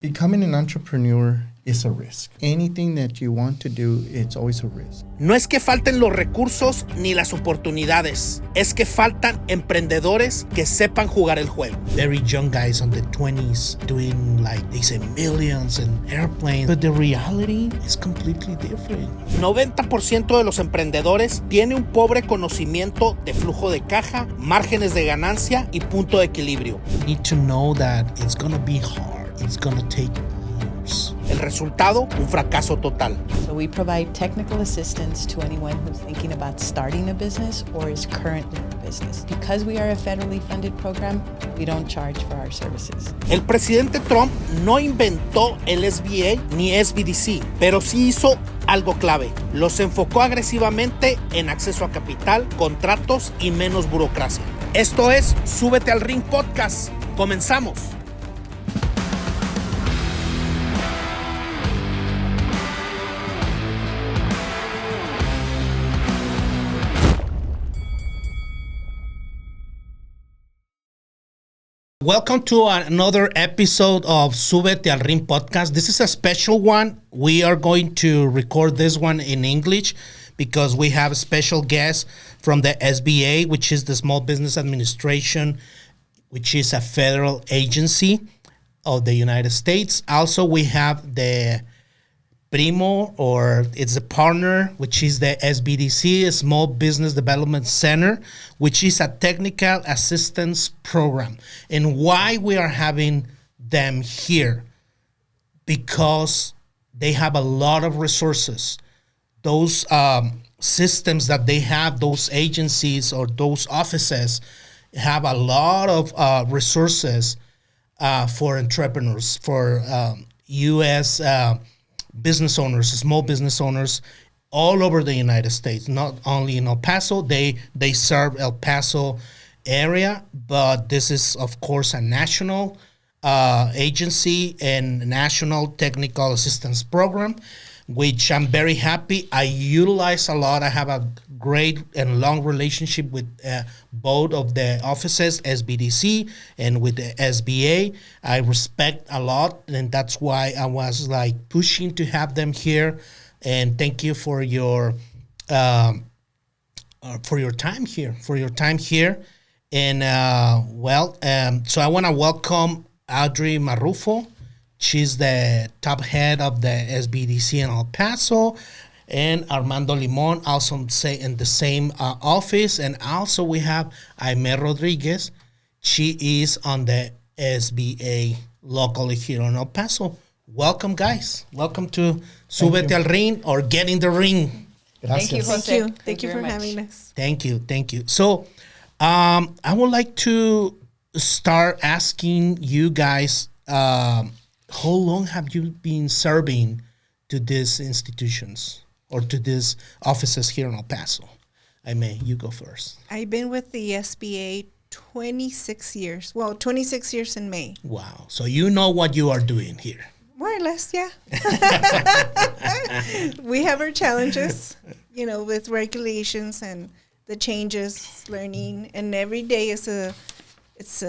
Becoming an entrepreneur is a risk. Anything that you want to do, it's always a risk. No es que falten los recursos ni las oportunidades, es que faltan emprendedores que sepan jugar el juego. Very young guys on the 20s doing like they say millions in airplanes, but the reality is completely different. 90% de los emprendedores tiene un pobre conocimiento de flujo de caja, márgenes de ganancia y punto de equilibrio. You need to know that it's gonna be hard. It's gonna take years. El resultado, un fracaso total. So we provide technical assistance to anyone who's thinking about starting a business or is currently in business. Because we are a federally funded program, we don't charge for our services. El presidente Trump no inventó el SBA ni SBDC, pero sí hizo algo clave. Los enfocó agresivamente en acceso a capital, contratos y menos burocracia. Esto es Súbete al Ring Podcast. Comenzamos. Welcome to another episode of Súbete al Ring podcast. This is a special one. We are going to record this one in English because we have a special guest from the SBA, which is the Small Business Administration, which is a federal agency of the United States. Also, we have the Primo, or it's a partner, which is the SBDC, a Small Business Development Center, which is a technical assistance program. And why we are having them here? Because they have a lot of resources. Those systems that they have, those agencies or those offices have a lot of resources for entrepreneurs, for U.S. Business owners, small business owners all over the United States, not only in El Paso. They serve El Paso area, but this is, of course, a national agency and national technical assistance program, which I'm very happy. I utilize a lot. I have a great and long relationship with both of the offices, SBDC and with the SBA. I respect a lot, and that's why I was like pushing to have them here. And thank you for your time here. And so I want to welcome Audrey Marrufo. She's the top head of the SBDC in El Paso, and Armando Limon also say in the same office. And also we have Aime Rodriguez. She is on the SBA locally here in El Paso. Welcome, guys. Welcome to Súbete al Ring, or Get in the Ring. Thank you, Thank you. Thank you for having us. Thank you. So I would like to start asking you guys, how long have you been serving to these institutions or to these offices here in El Paso? Aime, you go first. I've been with the SBA 26 years. Well, 26 years in May. Wow. So you know what you are doing here. More or less, yeah. We have our challenges, with regulations and the changes, learning, and every day it's new. It's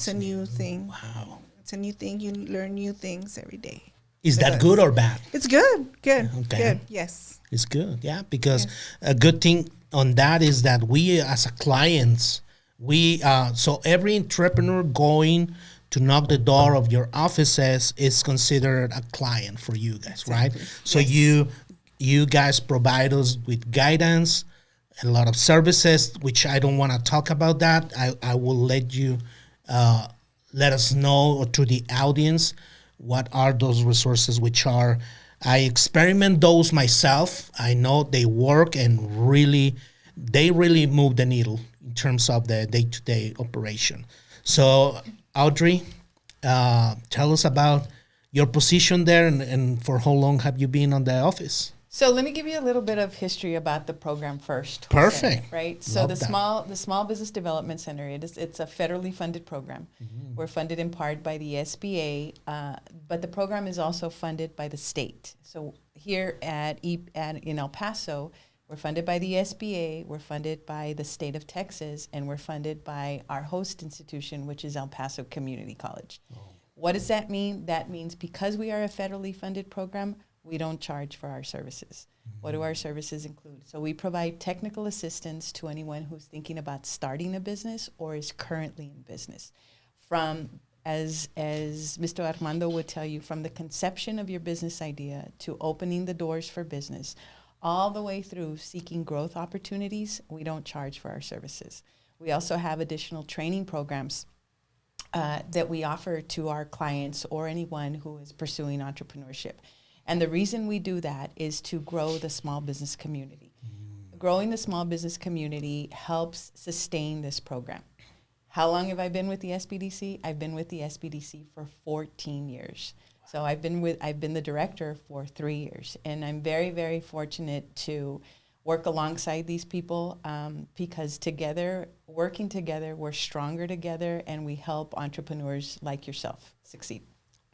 a new thing. Wow. It's a new thing. You learn new things every day. Is that good or bad? It's good. Good. Okay. Good. Yes. It's good, yeah, because a good thing on that is that we as a clients, so every entrepreneur going to knock the door of your offices is considered a client for you guys, right? So you guys provide us with guidance, a lot of services, which I don't want to talk about that. I will let you let us know to the audience what are those resources, which are, I experiment those myself. I know they work and they really move the needle in terms of the day-to-day operation. So Audrey, tell us about your position there and for how long have you been on the office? So let me give you a little bit of history about the program first. Perfect. Right. So Love the Small Business Development Center, it's a federally funded program. Mm-hmm. We're funded in part by the SBA, but the program is also funded by the state. So here in El Paso, we're funded by the SBA, we're funded by the state of Texas, and we're funded by our host institution, which is El Paso Community College. Oh. What does that mean? That means because we are a federally funded program, we don't charge for our services. What do our services include? So we provide technical assistance to anyone who's thinking about starting a business or is currently in business. From, as Mr. Armando would tell you, from the conception of your business idea to opening the doors for business, all the way through seeking growth opportunities, we don't charge for our services. We also have additional training programs that we offer to our clients or anyone who is pursuing entrepreneurship. And the reason we do that is to grow the small business community. Growing the small business community helps sustain this program. How long have I been with the SBDC? I've been with the SBDC for 14 years. So I've been the director for 3 years. And I'm very, very fortunate to work alongside these people because working together, we're stronger together, and we help entrepreneurs like yourself succeed.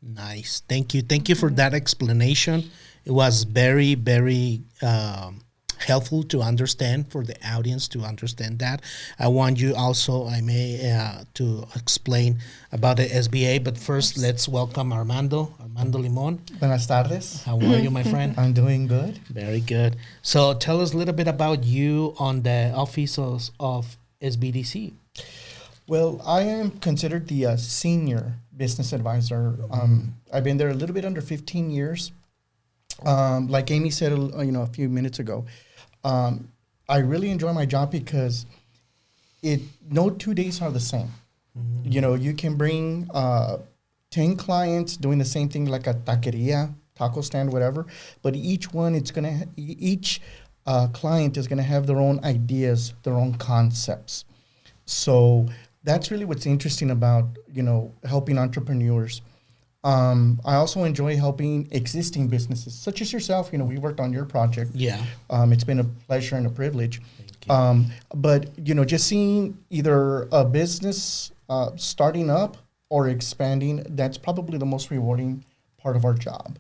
Nice. Thank you. Thank you for that explanation. It was very, very helpful to understand, for the audience to understand that. I want you also, to explain about the SBA, but first let's welcome Armando Limon. Buenas tardes. How are you, my friend? I'm doing good. Very good. So tell us a little bit about you on the office of SBDC. Well, I am considered the senior business advisor. I've been there a little bit under 15 years. Like Amy said, a few minutes ago, I really enjoy my job because no 2 days are the same. Mm-hmm. You can bring 10 clients doing the same thing, like a taqueria, taco stand, whatever. But each client is gonna have their own ideas, their own concepts. So that's really what's interesting about helping entrepreneurs. I also enjoy helping existing businesses, such as yourself. We worked on your project. Yeah. It's been a pleasure and a privilege. But just seeing either a business starting up or expanding, that's probably the most rewarding part of our job.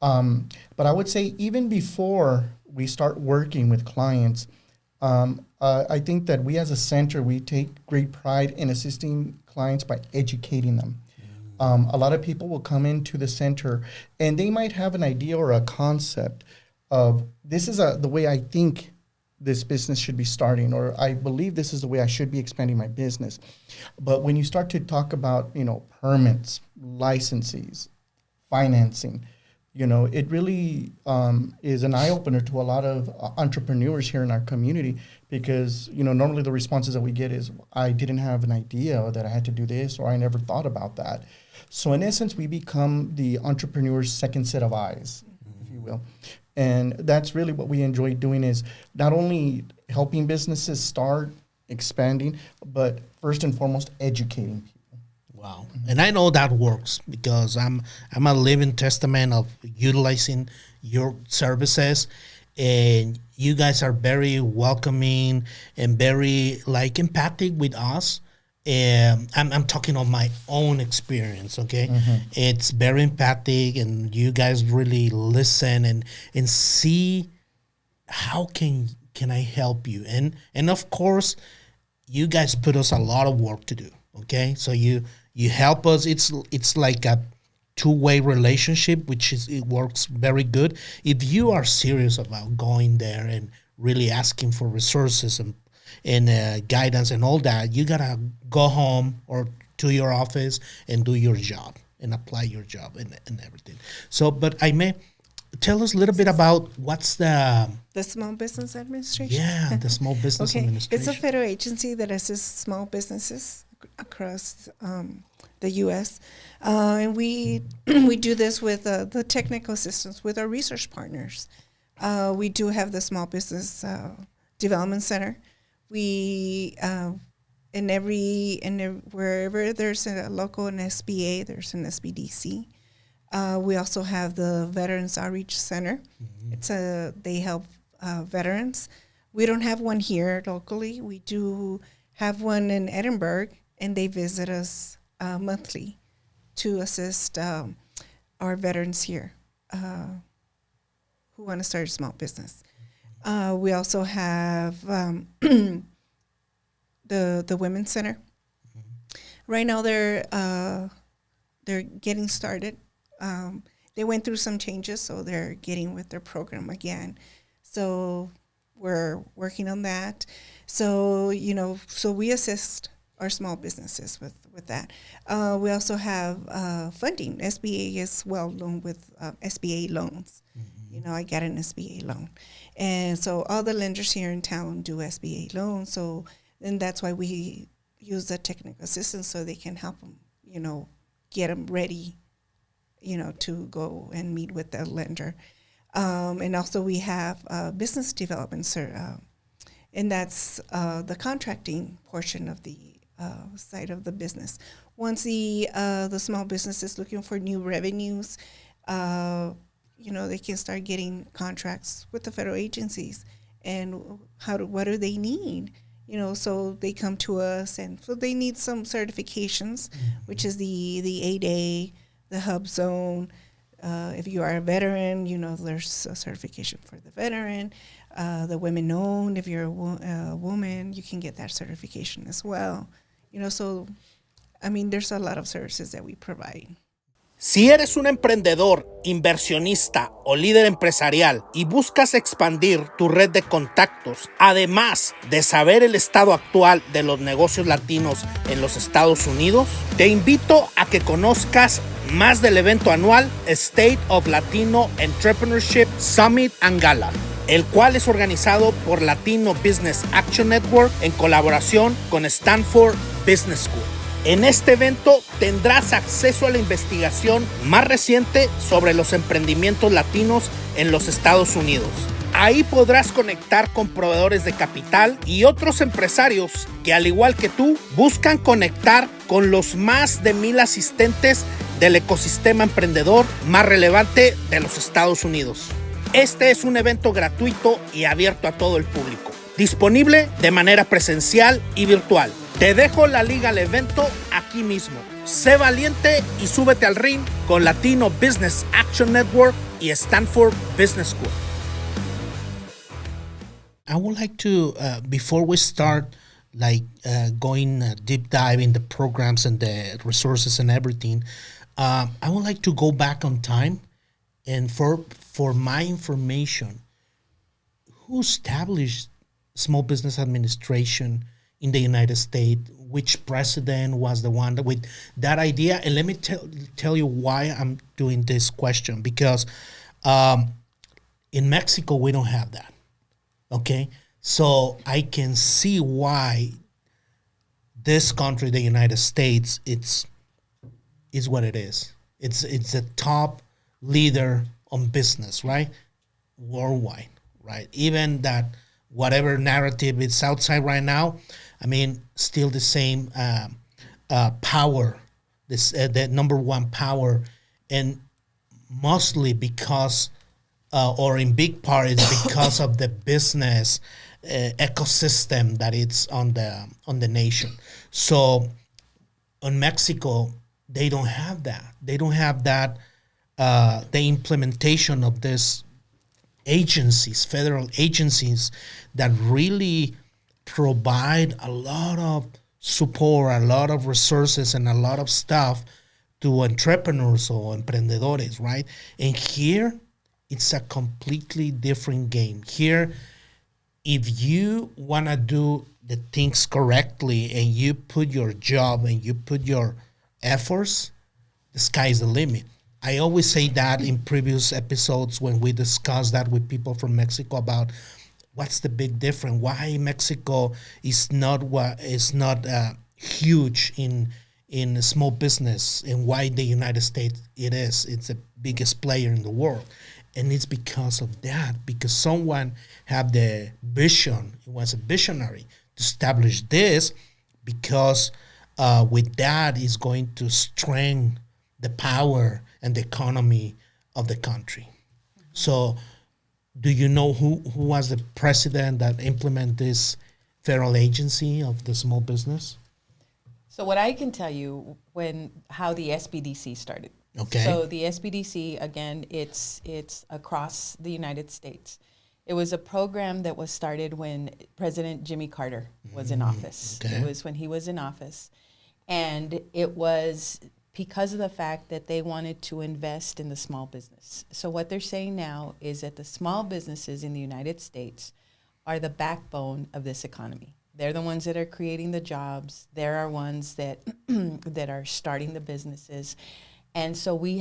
But I would say even before we start working with clients, I think that we as a center, we take great pride in assisting clients by educating them. A lot of people will come into the center and they might have an idea or a concept of this is the way I think this business should be starting, or I believe this is the way I should be expanding my business. But when you start to talk about, permits, licenses, financing, it really is an eye-opener to a lot of entrepreneurs here in our community because, normally the responses that we get is, I didn't have an idea that I had to do this, or I never thought about that. So in essence, we become the entrepreneur's second set of eyes, if you will. And that's really what we enjoy doing, is not only helping businesses start, expanding, but first and foremost, educating people. Wow. And I know that works because I'm a living testament of utilizing your services, and you guys are very welcoming and very empathic with us. And I'm talking of my own experience, okay? Mm-hmm. It's very empathic, and you guys really listen and see how can I help you. And of course, you guys put us a lot of work to do, okay? So you help us. It's like a two-way relationship, it works very good. If you are serious about going there and really asking for resources and guidance and all that, you gotta go home or to your office and do your job and apply your job and everything. So, but I may tell us a little bit about what's the Small Business Administration. Yeah, the Small Business Administration. It's a federal agency that assists small businesses across the U.S. And we do this with the technical assistance with our research partners. We do have the Small Business Development Center. We wherever there's a local an SBA, there's an SBDC. We also have the Veterans Outreach Center. Mm-hmm. They help veterans. We don't have one here locally. We do have one in Edinburgh, and they visit us monthly to assist our veterans here who want to start a small business. We also have the Women's Center. Mm-hmm. Right now, they're getting started. They went through some changes, so they're getting with their program again. So we're working on that. So, so we assist our small businesses with that. We also have funding. SBA is well known with SBA loans. I got an SBA loan. And so all the lenders here in town do SBA loans. So then that's why we use the technical assistance so they can help them, get them ready, to go and meet with the lender. And also we have business development, and that's the contracting portion of the side of the business. Once the small business is looking for new revenues, they can start getting contracts with the federal agencies. And what do they need? So they come to us, and so they need some certifications, which is the 8A, the Hub Zone. If you are a veteran, there's a certification for the veteran. The women-owned, if you're a woman, you can get that certification as well. So, there's a lot of services that we provide. Si eres un emprendedor, inversionista o líder empresarial y buscas expandir tu red de contactos, además de saber el estado actual de los negocios latinos en los Estados Unidos, te invito a que conozcas más del evento anual State of Latino Entrepreneurship Summit and Gala, el cual es organizado por Latino Business Action Network en colaboración con Stanford Business School. En este evento tendrás acceso a la investigación más reciente sobre los emprendimientos latinos en los Estados Unidos. Ahí podrás conectar con proveedores de capital y otros empresarios que, al igual que tú, buscan conectar con los más de 1,000 asistentes del ecosistema emprendedor más relevante de los Estados Unidos. Este es un evento gratuito y abierto a todo el público, disponible de manera presencial y virtual. Te dejo la liga al evento aquí mismo. Sé valiente y súbete al ring con Latino Business Action Network y Stanford Business School. I would like to, before we start, going deep dive in the programs and the resources and everything, I would like to go back on time. And for my information, who established Small Business Administration in the United States? Which president was the one with that idea? And let me tell you why I'm doing this question. Because in Mexico, we don't have that. Okay? So I can see why this country, the United States, is what it is. It's the top leader on business, right? Worldwide, right? Even that whatever narrative is outside right now, still the same power, the number one power, and mostly because, or in big part, it's because of the business ecosystem that it's on the nation. So, in Mexico, they don't have that. They don't have that. The implementation of these agencies, federal agencies, that really provide a lot of support, a lot of resources, and a lot of stuff to entrepreneurs or emprendedores, right? And here, it's a completely different game. Here, if you want to do the things correctly and you put your job and you put your efforts, the sky's the limit. I always say that in previous episodes when we discuss that with people from Mexico about what's the big difference, why Mexico is not huge in small business, and why the United States it's the biggest player in the world. And it's because of that, because someone had the vision, it was a visionary to establish this, because with that is going to strengthen the power and the economy of the country. So do you know who was the president that implemented this federal agency of the small business? So what I can tell you how the SBDC started. Okay. So the SBDC, again, it's across the United States. It was a program that was started when President Jimmy Carter was in office. Okay. It was when he was in office. And it was because of the fact that they wanted to invest in the small business. So what they're saying now is that the small businesses in the United States are the backbone of this economy. They're the ones that are creating the jobs. They're our ones that that are starting the businesses. And so we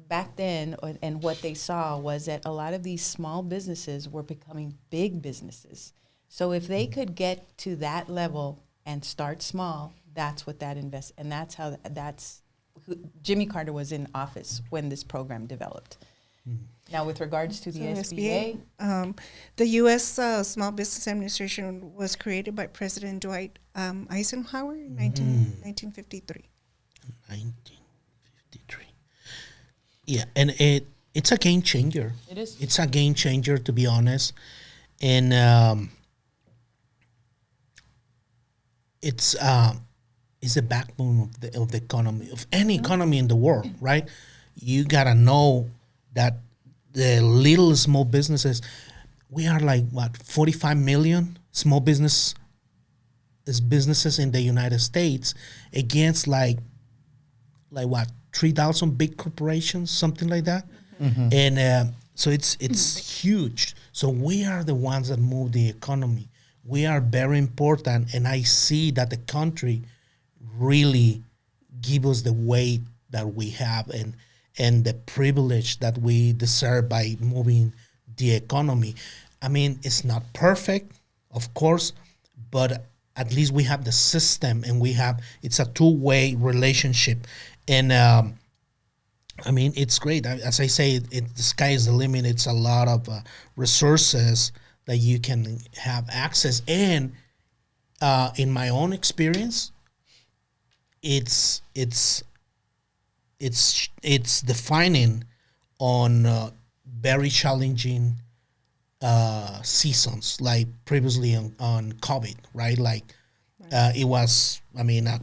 back then, and what they saw was that a lot of these small businesses were becoming big businesses. So if they could get to that level and start small, that's what that invest, and Jimmy Carter was in office when this program developed. Now, with regards to the SBA, the U.S. Small Business Administration was created by President Dwight Eisenhower in 1953. 1953. Yeah, and it's a game changer. It is. It's a game changer, to be honest, and it's the backbone of the economy, of any economy in the world, right? You gotta know that the little small businesses, we are like 45 million small businesses in the United States against like 3,000 big corporations, something like that. Mm-hmm. And so it's huge. So we are the ones that move the economy. We are very important, and I see that the country really give us the weight that we have and the privilege that we deserve by moving the economy. I mean, it's not perfect, of course, but at least we have the system, and it's a two-way relationship. And I mean, it's great. As I say, the sky is the limit. It's a lot of resources that you can have access. And in my own experience, it's defining on very challenging seasons, like previously on COVID, right? Like it was, I mean, a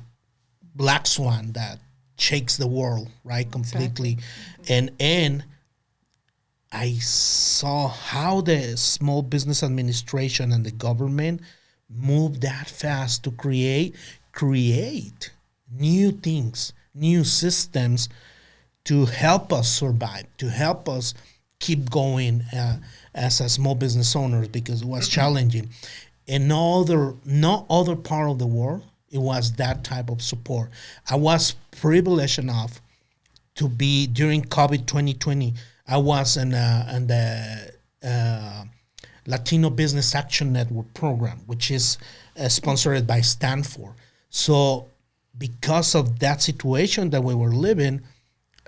black swan that shakes the world, right, completely. Exactly. And I saw how the Small Business Administration and the government moved that fast to create new things, new systems to help us survive, to help us keep going as a small business owners, because it was challenging. In no other part of the world, it was that type of support. I was privileged enough to be, during COVID 2020, I was in the Latino Business Action Network program, which is sponsored by Stanford. So because of that situation that we were living,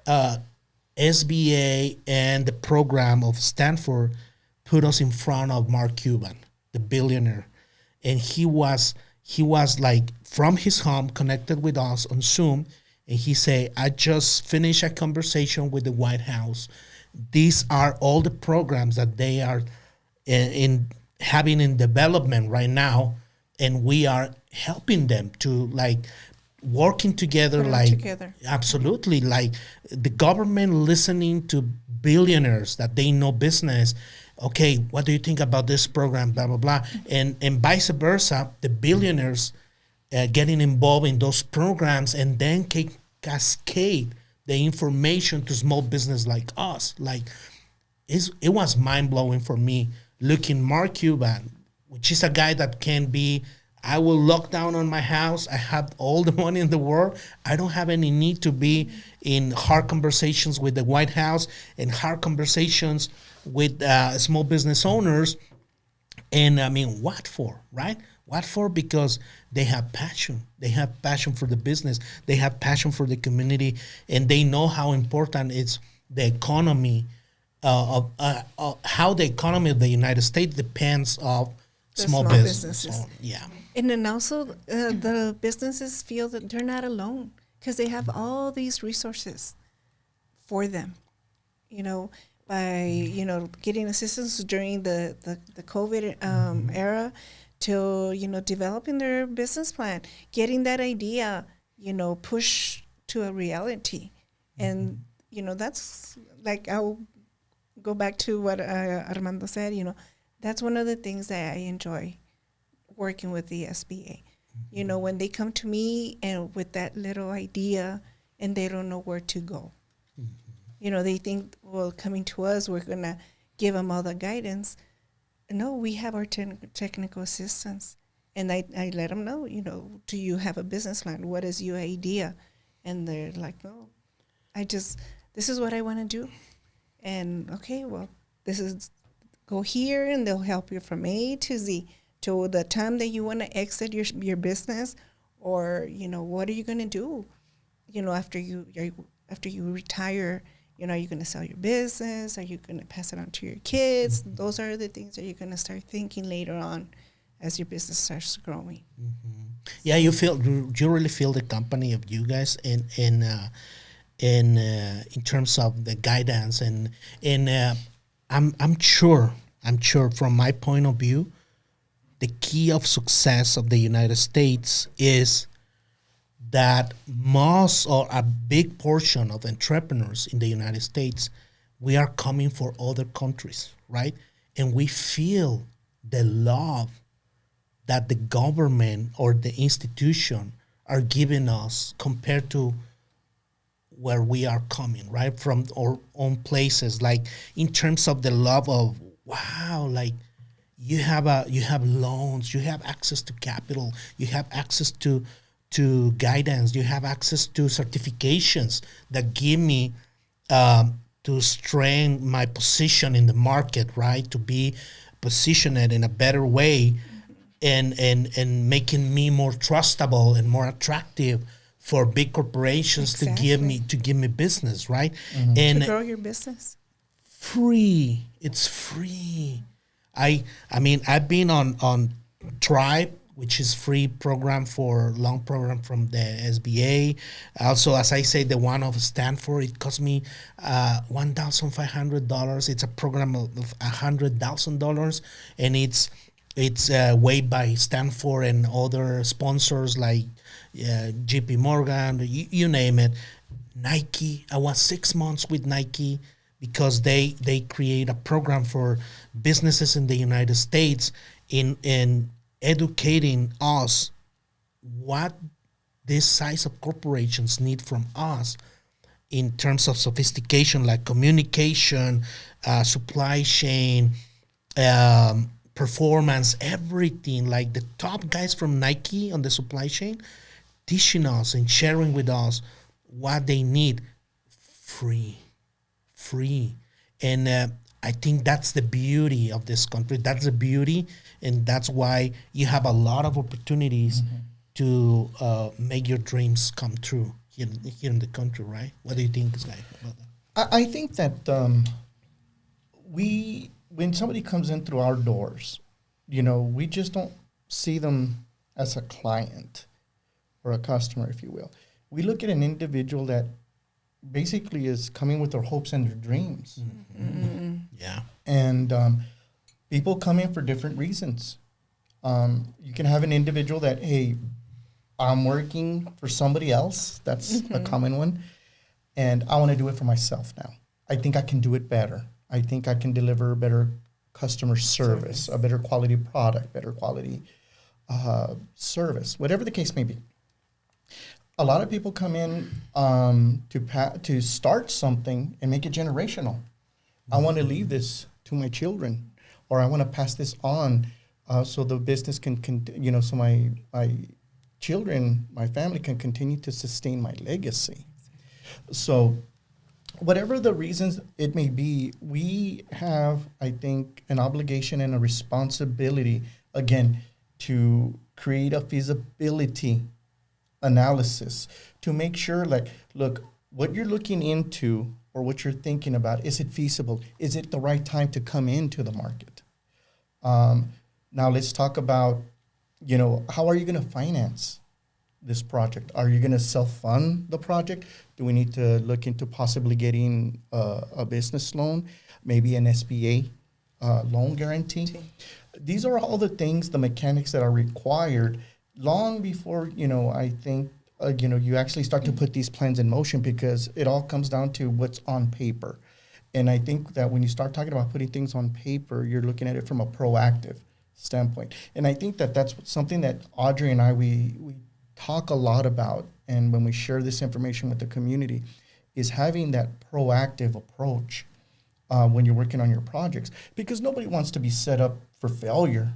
SBA and the program of Stanford put us in front of Mark Cuban, the billionaire. And he was like from his home connected with us on Zoom. And he said, I just finished a conversation with the White House. These are all the programs that they are having in development right now. And we are helping them to like working together, absolutely, like the government listening to billionaires that they know business. Okay, what do you think about this program, blah, blah, blah. And vice versa, the billionaires getting involved in those programs and then cascade the information to small business like us. Like, it was mind-blowing for me looking Mark Cuban, which is a guy that can be, I will lock down on my house. I have all the money in the world. I don't have any need to be in hard conversations with the White House and hard conversations with small business owners. And I mean, what for, right? What for? Because they have passion. They have passion for the business. They have passion for the community. And they know how important it's the economy of how the economy of the United States depends on small businesses. Yeah. And then also the businesses feel that they're not alone because they have all these resources for them, by, getting assistance during the COVID era to, developing their business plan, getting that idea, pushed to a reality. And, that's like, I'll go back to what Armando said, that's one of the things that I enjoy working with the SBA. When they come to me and with that little idea, and they don't know where to go. You know, they think, well, coming to us, we're going to give them all the guidance. No, we have our technical assistance. And I let them know, you know, do you have a business plan? What is your idea? And they're like, no, this is what I want to do. And, okay, well, go here, and they'll help you from A to Z. To the time that you want to exit your business, or, you know, what are you going to do? You know, after you retire, you know, are you going to sell your business? Are you going to pass it on to your kids? Mm-hmm. Those are the things that you're going to start thinking later on as your business starts growing. Mm-hmm. Yeah, you really feel the company of you guys in terms of the guidance, and I'm sure from my point of view, the key of success of the United States is that most or a big portion of entrepreneurs in the United States, we are coming from other countries, right? And we feel the love that the government or the institution are giving us compared to where we are coming, right? From our own places, like in terms of the love of, wow, like you have loans, you have access to capital, you have access to guidance, you have access to certifications that give me to strengthen my position in the market, right? To be positioned in a better way, and making me more trustable and more attractive for big corporations to give me business, right? Mm-hmm. And to grow your business. Free. It's free. I mean, I've been on Tribe, which is free program for long program from the SBA. Also, as I say, the one of Stanford, it cost me $1,500. It's a program of $100,000, and it's weighed by Stanford and other sponsors like JP Morgan, you name it. Nike, I was 6 months with Nike because they create a program for businesses in the United States in educating us what this size of corporations need from us in terms of sophistication, like communication, supply chain, performance, everything. Like the top guys from Nike on the supply chain teaching us and sharing with us what they need free. And I think that's the beauty of this country. That's the beauty, and that's why you have a lot of opportunities to make your dreams come true here in the country, right? What do you think, Guy, about that? I think that when somebody comes in through our doors, you know, we just don't see them as a client or a customer, if you will. We look at an individual that basically is coming with their hopes and their dreams. Mm-hmm. Yeah. And people come in for different reasons. You can have an individual that, hey, I'm working for somebody else. That's a common one. And I want to do it for myself now. I think I can do it better. I think I can deliver better customer service, a better quality product, better quality service, whatever the case may be. A lot of people come in to start something and make it generational. I want to leave this to my children, or I want to pass this on so the business can so my children, my family can continue to sustain my legacy. So whatever the reasons it may be, we have, I think, an obligation and a responsibility, again, to create a feasibility analysis to make sure, like, look, what you're looking into or what you're thinking about, is it feasible? Is it the right time to come into the market? Now let's talk about, how are you going to finance this project? Are you going to self-fund the project? Do we need to look into possibly getting a business loan, maybe an SBA loan guarantee? These are all the things, the mechanics that are required long before, I think, you actually start to put these plans in motion, because it all comes down to what's on paper. And I think that when you start talking about putting things on paper, you're looking at it from a proactive standpoint. And I think that that's something that Audrey and I, we talk a lot about, and when we share this information with the community, is having that proactive approach when you're working on your projects, because nobody wants to be set up for failure,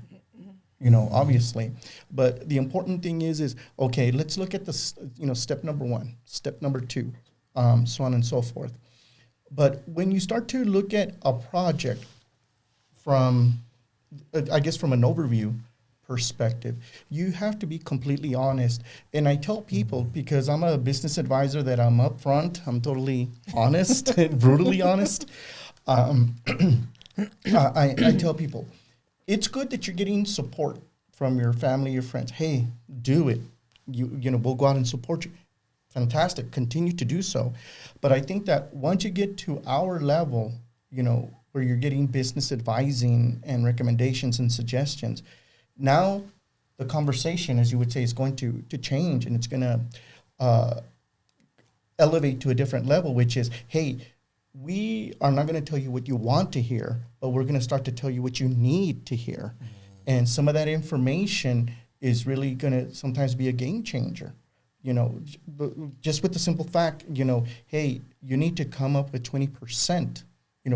obviously. But the important thing is okay, let's look at step number 1, step number 2, so on and so forth. But when you start to look at a project from an overview perspective, you have to be completely honest. And I tell people, because I'm a business advisor, that I'm upfront, I'm totally honest, brutally honest. I tell people, it's good that you're getting support from your family, your friends. Hey, do it. We'll go out and support you. Fantastic. Continue to do so. But I think that once you get to our level, where you're getting business advising and recommendations and suggestions, now the conversation, as you would say, is going to change, and it's going to elevate to a different level, which is, hey, we are not going to tell you what you want to hear, but we're going to start to tell you what you need to hear. And some of that information is really going to sometimes be a game changer. Just with the simple fact, hey, you need to come up with 20%,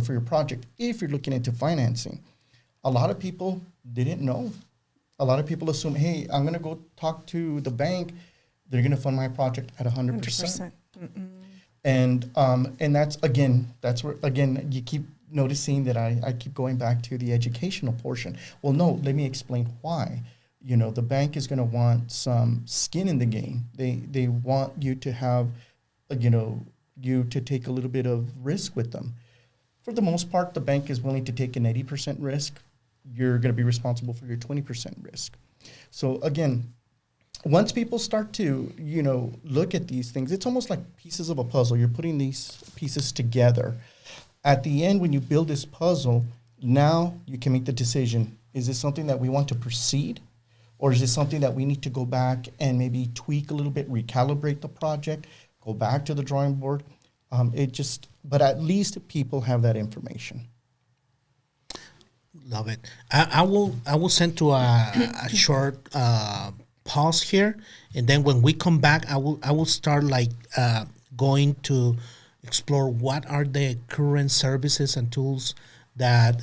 for your project if you're looking into financing. A lot of people didn't know. A lot of people assume, hey, I'm going to go talk to the bank. They're going to fund my project at 100%. And that's where, you keep noticing that I keep going back to the educational portion. Well, no, let me explain why. The bank is going to want some skin in the game. They want you to have, you to take a little bit of risk with them. For the most part, the bank is willing to take an 80% risk. You're going to be responsible for your 20% risk. So again, once people start to, look at these things, it's almost like pieces of a puzzle. You're putting these pieces together. At the end, when you build this puzzle, now you can make the decision. Is this something that we want to proceed? Or is this something that we need to go back and maybe tweak a little bit, recalibrate the project, go back to the drawing board? But at least people have that information. Love it. I will send to a short pause here, and then when we come back, I will start going to explore what are the current services and tools that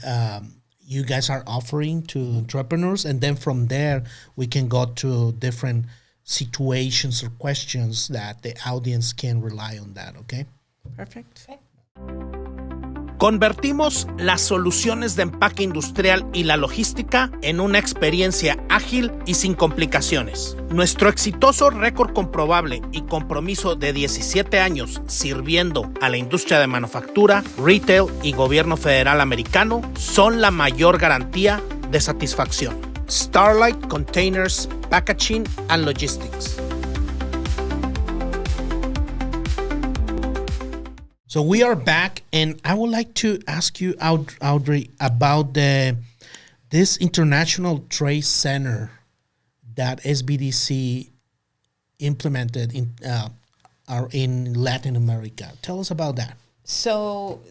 you guys are offering to entrepreneurs, and then from there we can go to different situations or questions that the audience can rely on that. Okay. Perfect. Okay. Convertimos las soluciones de empaque industrial y la logística en una experiencia ágil y sin complicaciones. Nuestro exitoso récord comprobable y compromiso de 17 años sirviendo a la industria de manufactura, retail y gobierno federal americano son la mayor garantía de satisfacción. Starlight Containers, Packaging and Logistics. So we are back, and I would like to ask you, Audrey, about this International Trade Center that SBDC implemented in Latin America. Tell us about that. So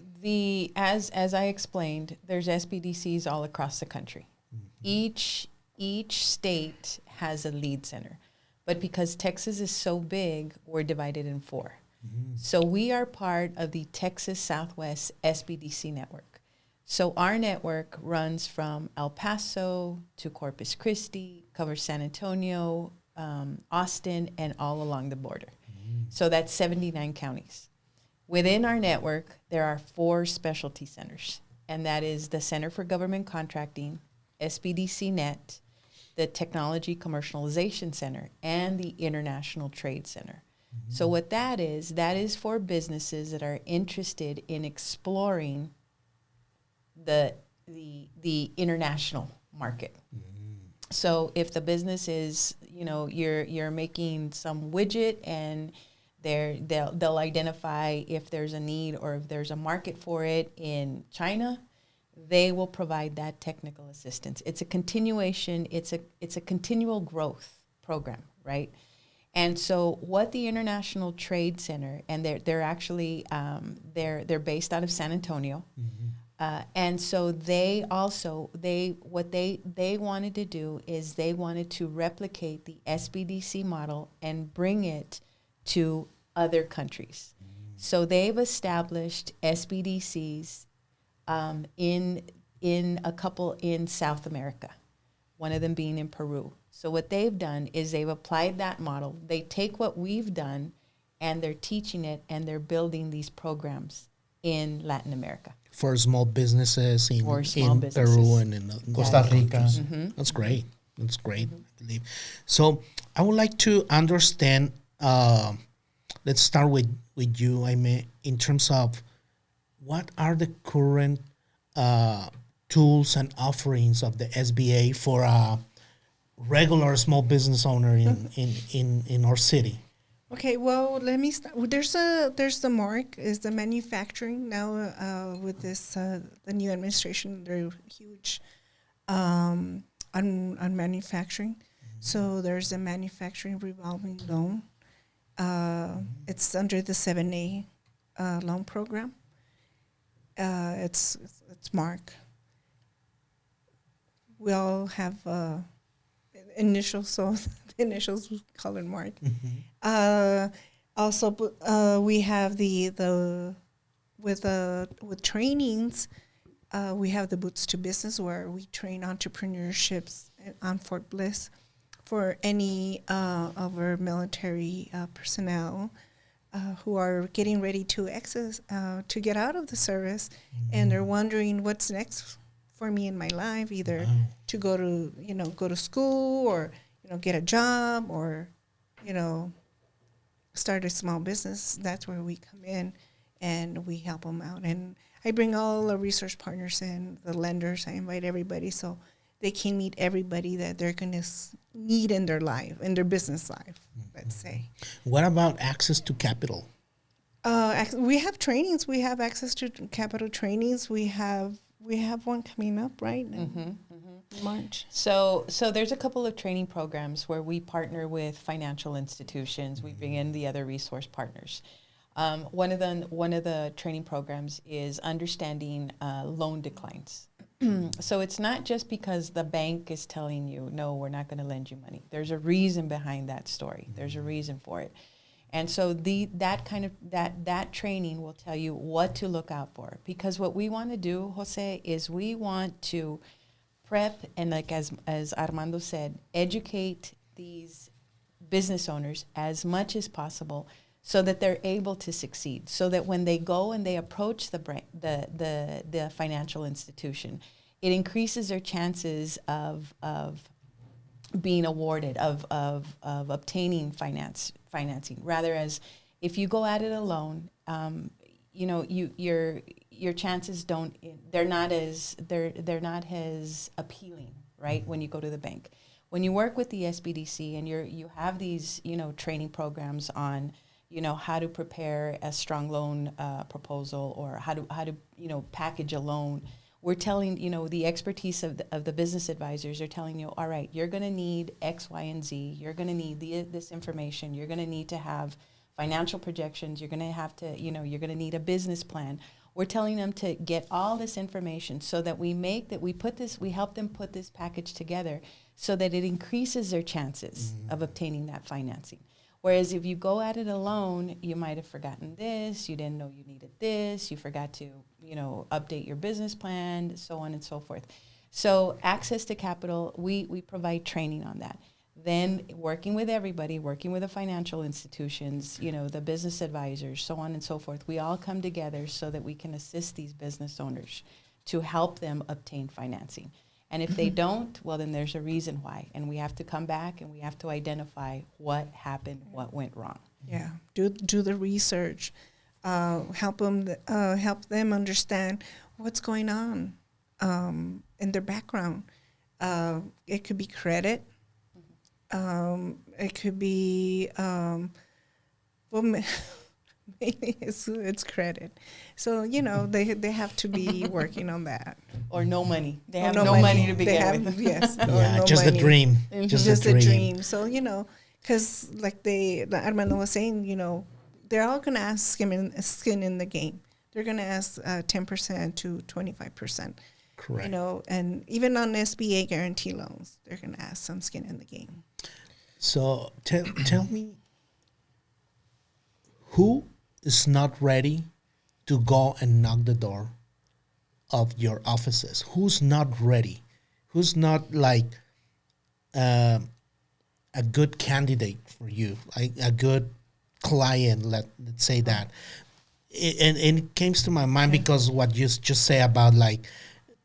as I explained, there's SBDCs all across the country. Mm-hmm. Each state has a lead center, but because Texas is so big, we're divided in 4. Mm-hmm. So we are part of the Texas Southwest SBDC network. So our network runs from El Paso to Corpus Christi, covers San Antonio, Austin, and all along the border. Mm-hmm. So that's 79 counties. Within our network, there are 4 specialty centers, and that is the Center for Government Contracting, SBDC Net, the Technology Commercialization Center, and the International Trade Center. Mm-hmm. So what that is for businesses that are interested in exploring the international market. Mm-hmm. So if the business is, you're making some widget and they'll identify if there's a need or if there's a market for it in China, they will provide that technical assistance. It's a continuation. It's a continual growth program, right? And so what the International Trade Center, and they're actually they're based out of San Antonio, mm-hmm. And so what they wanted to do is they wanted to replicate the SBDC model and bring it to other countries. So they've established SBDCs in a couple in South America, one of them being in Peru. So what they've done is they've applied that model. They take what we've done and they're teaching it and they're building these programs in Latin America. For small businesses in businesses. Peru and in Costa Rica. That's great. That's great, I believe. So I would like to understand, let's start with you, Aimee, in terms of what are the current tools and offerings of the SBA for a regular small business owner in our city? Okay, well, let me start. There's the mark is the manufacturing now with this the new administration. They're huge on manufacturing. So there's a manufacturing revolving loan. It's under the 7A loan program. It's Mark. We all have initials, so the initials we call it Mark. Also, we have with trainings. We have the Boots to Business, where we train entrepreneurships on Fort Bliss for any of our military personnel who are getting ready to get out of the service, and they're wondering what's next for me in my life, either to go to school or get a job or start a small business. That's where we come in and we help them out. And I bring all the research partners in, the lenders. I invite everybody so they can meet everybody that they're going to need in their life, in their business life, let's say. What about access to capital? We have trainings. We have access to capital trainings. We have one coming up, right? March. So there's a couple of training programs where we partner with financial institutions. We bring in the other resource partners. One of the training programs is understanding loan declines. So it's not just because the bank is telling you, no, we're not going to lend you money. There's a reason behind that story. There's a reason for it. And so that training will tell you what to look out for. Because what we want to do, Jose, is we want to prep and, like as Armando said, educate these business owners as much as possible so that they're able to succeed. So that when they go and they approach the financial institution, it increases their chances of being awarded, of obtaining financing. Rather, as if you go at it alone, your chances they're not as appealing, right? When you go to the bank, when you work with the SBDC and you have these training programs on how to prepare a strong loan proposal or how to package a loan. We're telling, the expertise of the business advisors are telling you, all right, you're going to need X, Y, and Z. You're going to need this information. You're going to need to have financial projections. You're going to have to, you're going to need a business plan. We're telling them to get all this information so that we help them put this package together so that it increases their chances of obtaining that financing. Whereas if you go at it alone, you might have forgotten this, you didn't know you needed this, you forgot to, update your business plan, so on and so forth. So access to capital, we provide training on that. Then working with everybody, working with the financial institutions, the business advisors, so on and so forth, we all come together so that we can assist these business owners to help them obtain financing. And if they don't, well, then there's a reason why. And we have to come back and we have to identify what happened, what went wrong. Yeah, do the research. Help them understand what's going on in their background. It could be credit. It could be, mainly it's credit. So, they have to be working on that. Or no money. They have no money to begin with. Yes. Yeah, no just money. the dream. Just a dream. So, because like Armando was saying, they're all going to ask skin in the game. They're going to ask 10% to 25%. Correct. And even on SBA guarantee loans, they're going to ask some skin in the game. So tell me, who is not ready to go and knock the door of your offices? Who's not ready? Who's not like a good candidate for you, like a good client, let's say that. And it came to my mind because what you just say about like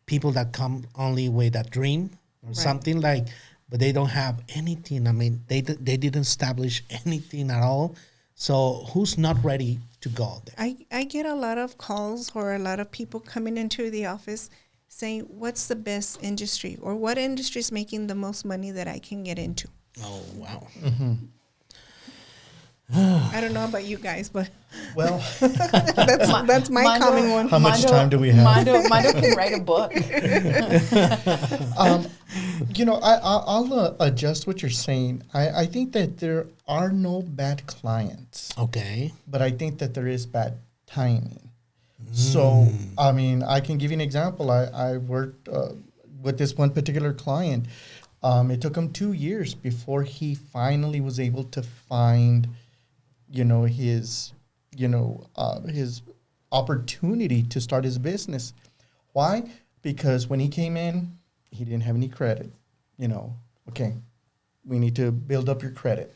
people that come only with a dream or something like, but they don't have anything. I mean, they didn't establish anything at all. So who's not ready to go there? I get a lot of calls or a lot of people coming into the office saying, what's the best industry or what industry is making the most money that I can get into? Oh, wow. Mm-hmm. I don't know about you guys, but Well, that's my common one. How much time do we have? Mondo can write a book. I'll adjust what you're saying. I think that there are no bad clients, Okay. but I think that there is bad timing. So, I mean, I can give you an example. I worked with this one particular client. It took him 2 years before he finally was able to find, his opportunity to start his business. Why? Because when he came in, he didn't have any credit. Okay, we need to build up your credit.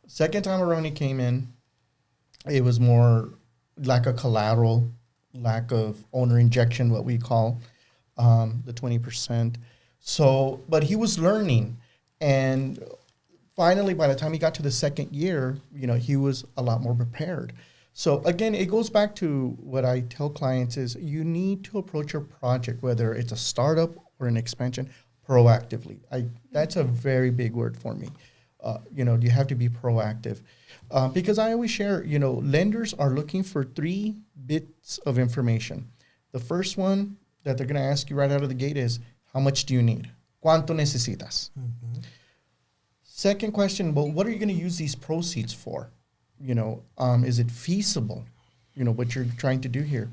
Second time around he came in, it was more lack of collateral, lack of owner injection, what we call the 20%. So, but he was learning, and finally, by the time he got to the second year, he was a lot more prepared. So again, it goes back to what I tell clients is you need to approach your project, whether it's a startup or an expansion, proactively. That's a very big word for me. You have to be proactive. Because I always share, lenders are looking for 3 bits of information. The first one that they're going to ask you right out of the gate is, how much do you need? ¿Cuánto necesitas? Mm-hmm. Second question, well, what are you going to use these proceeds for? Is it feasible? What you're trying to do here.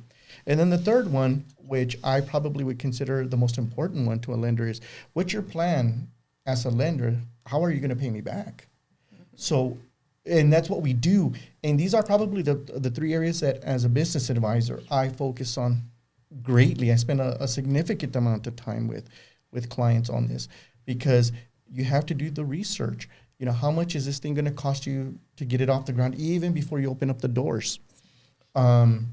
And then the third one, which I probably would consider the most important one to a lender, is what's your plan as a lender? How are you going to pay me back? So, and that's what we do. And these are probably the 3 areas that as a business advisor, I focus on greatly. I spend a significant amount of time with clients on this because you have to do the research. How much is this thing going to cost you to get it off the ground even before you open up the doors? As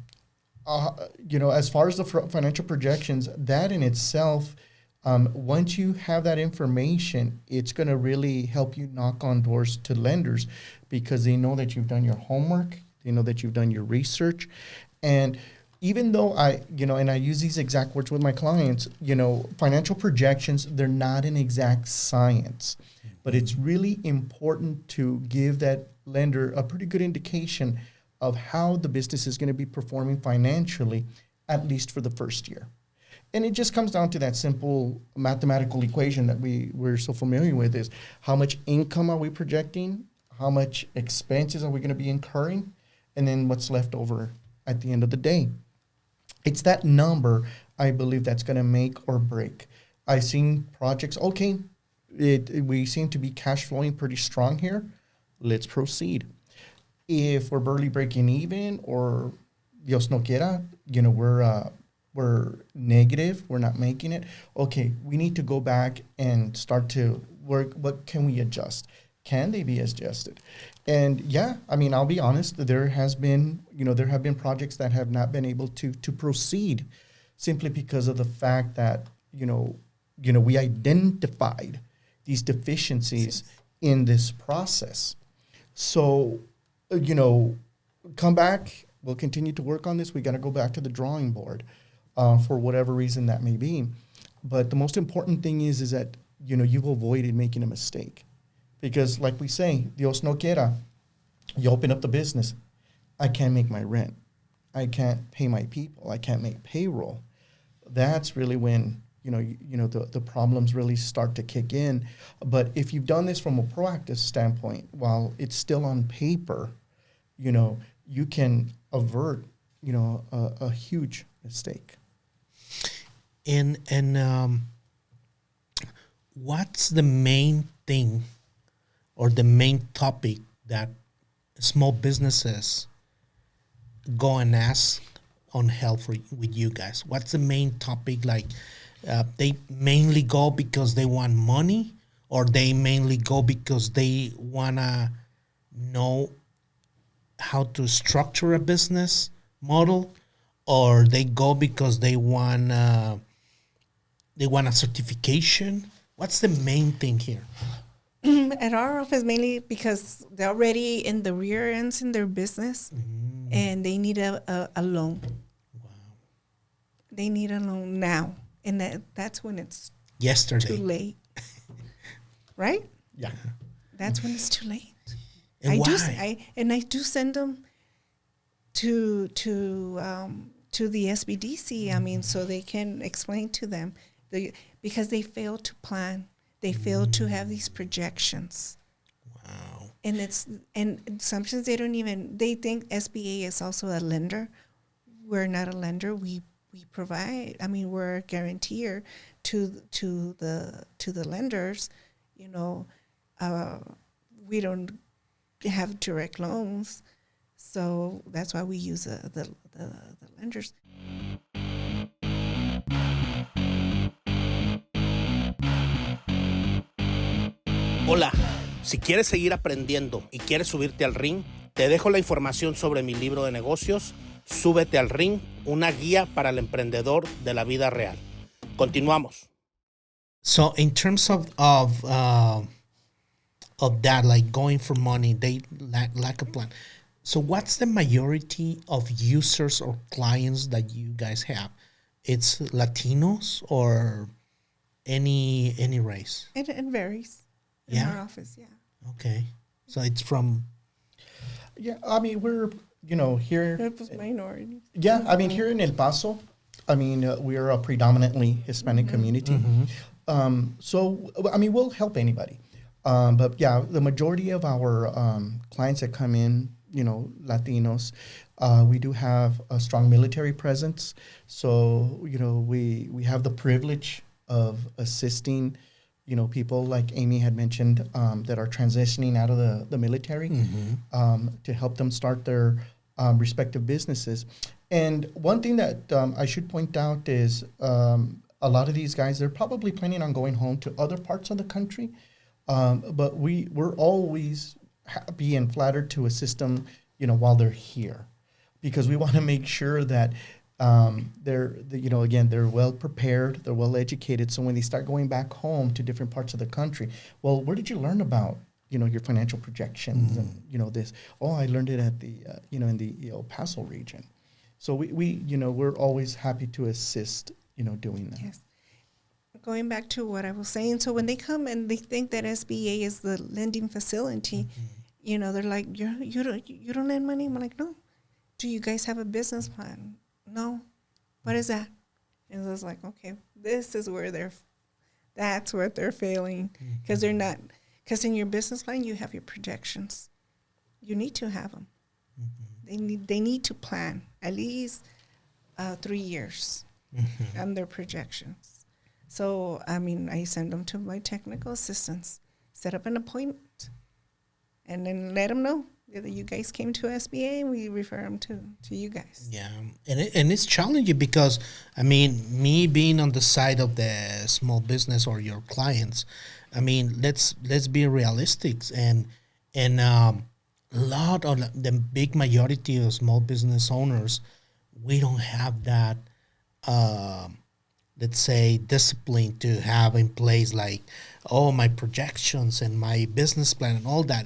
far as the financial projections, that in itself, once you have that information, it's going to really help you knock on doors to lenders because they know that you've done your homework, they know that you've done your research. And even though I use these exact words with my clients, financial projections, they're not an exact science, but it's really important to give that lender a pretty good indication of how the business is going to be performing financially, at least for the first year. And it just comes down to that simple mathematical equation that we're so familiar with is how much income are we projecting, how much expenses are we going to be incurring, and then what's left over at the end of the day. It's that number, I believe, that's going to make or break. I've seen projects, okay, we seem to be cash flowing pretty strong here. Let's proceed. If we're barely breaking even or Dios no quiera, we're negative, we're not making it, okay, we need to go back and start to work. What can we adjust? Can they be adjusted? And yeah, I mean, I'll be honest, there have been projects that have not been able to proceed simply because of the fact that, we identified these deficiencies in this process. So, come back, we'll continue to work on this. We got to go back to the drawing board for whatever reason that may be. But the most important thing is that, you've avoided making a mistake. Because like we say, Dios no quiera, you open up the business, I can't make my rent. I can't pay my people. I can't make payroll. That's really when, the problems really start to kick in. But if you've done this from a proactive standpoint, while it's still on paper, you can avert, a huge mistake. And what's the main thing or the main topic that small businesses go and ask on help with you guys? What's the main topic? Like, they mainly go because they want money, or they mainly go because they wanna know how to structure a business model, or they go because they want a certification? What's the main thing here? At our office, mainly because they're already in the rear ends in their business, and they need a loan. Wow. They need a loan now, and that's when it's Yesterday. too late, right? Yeah. That's when it's too late. And I why? do send them to the SBDC. I mean, so they can explain to them because they fail to plan. They fail to have these projections. Wow. And sometimes they think SBA is also a lender. We're not a lender. We provide. I mean, we're a guarantor to the lenders. You know, we don't have direct loans, so that's why we use the lenders. Hola, si quieres seguir aprendiendo y quieres subirte al ring, te dejo la información sobre mi libro de negocios, Súbete al Ring, una guía para el emprendedor de la vida real. Continuamos. So in terms of that, like going for money, they lack a plan. So what's the majority of users or clients that you guys have? It's Latinos or any race? It varies in Yeah? our office. Yeah. Okay. So it's from... Yeah, I mean, we're, here. It was minorities. Yeah, I mean, here in El Paso, I mean, we're a predominantly Hispanic community. So, I mean, we'll help anybody. But yeah, the majority of our clients that come in, Latinos, we do have a strong military presence. So, we have the privilege of assisting, people like Amy had mentioned that are transitioning out of the military to help them start their respective businesses. And one thing that I should point out is a lot of these guys, they're probably planning on going home to other parts of the country. But we're always happy and flattered to assist them, while they're here, because we want to make sure that they're well prepared, they're well educated. So when they start going back home to different parts of the country, well, where did you learn about, your financial projections and this? Oh, I learned it at the in the El Paso region. So we're always happy to assist, doing that. Yes. Going back to what I was saying, so when they come and they think that SBA is the lending facility, they're like, you don't lend money? I'm like, no. Do you guys have a business plan? No. What is that? And I was like, okay, this is where that's what they're failing, because they're not, because in your business plan you have your projections. You need to have them. They need to plan at least 3 years on their projections. So, I mean, I send them to my technical assistants, set up an appointment, and then let them know that you guys came to SBA, and we refer them to you guys. Yeah, and it's challenging because, I mean, me being on the side of the small business or your clients, I mean, let's be realistic, and a lot of the big majority of small business owners, we don't have that, let's say, discipline to have in place, like, oh, my projections and my business plan and all that.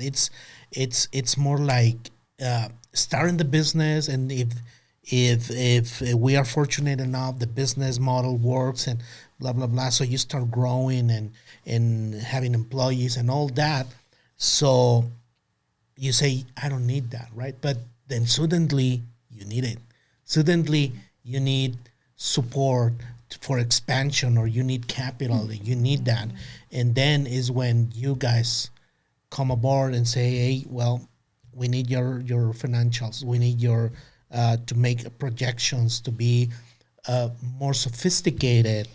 It's more like starting the business, and if we are fortunate enough, the business model works and blah blah blah. So you start growing and having employees and all that. So you say, I don't need that, right? But then suddenly you need it. Suddenly you need support for expansion, or you need capital. You need that, and then is when you guys come aboard and say, hey, well, we need your financials. We need your to make projections to be more sophisticated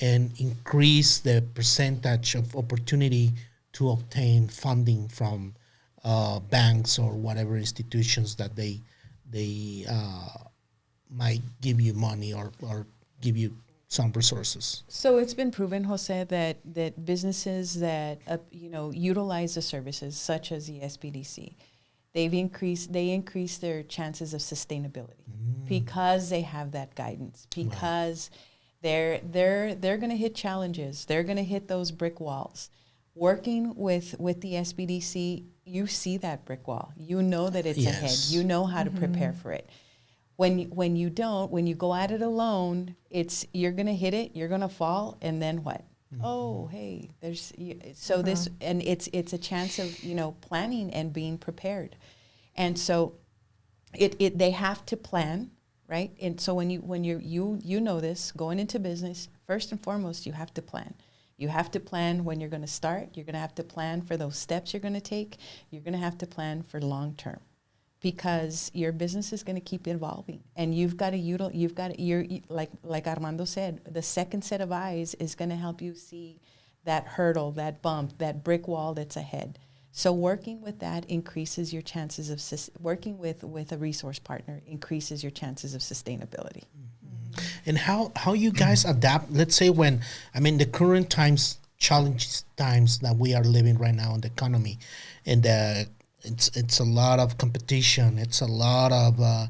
and increase the percentage of opportunity to obtain funding from banks or whatever institutions that they might give you money or give you some resources? So it's been proven, Jose, that businesses that utilize the services such as the SBDC, they increase their chances of sustainability because they have that guidance, because they're going to hit challenges, they're going to hit those brick walls. Working with the SBDC, you see that brick wall. You know that it's ahead. You know how to prepare for it. When you go at it alone, you're going to hit it, you're going to fall, and then what? Oh, hey, it's a chance of, planning and being prepared. And so they have to plan, right? And so when you know this, going into business, first and foremost, you have to plan. You have to plan when you're going to start. You're going to have to plan for those steps you're going to take. You're going to have to plan for long term, because your business is going to keep evolving, and like Armando said, the second set of eyes is going to help you see that hurdle, that bump, that brick wall that's ahead. So working with that increases your chances of working with a resource partner increases your chances of sustainability. And how you guys adapt, let's say the current challenge times that we are living right now in the economy, and it's a lot of competition, it's a lot of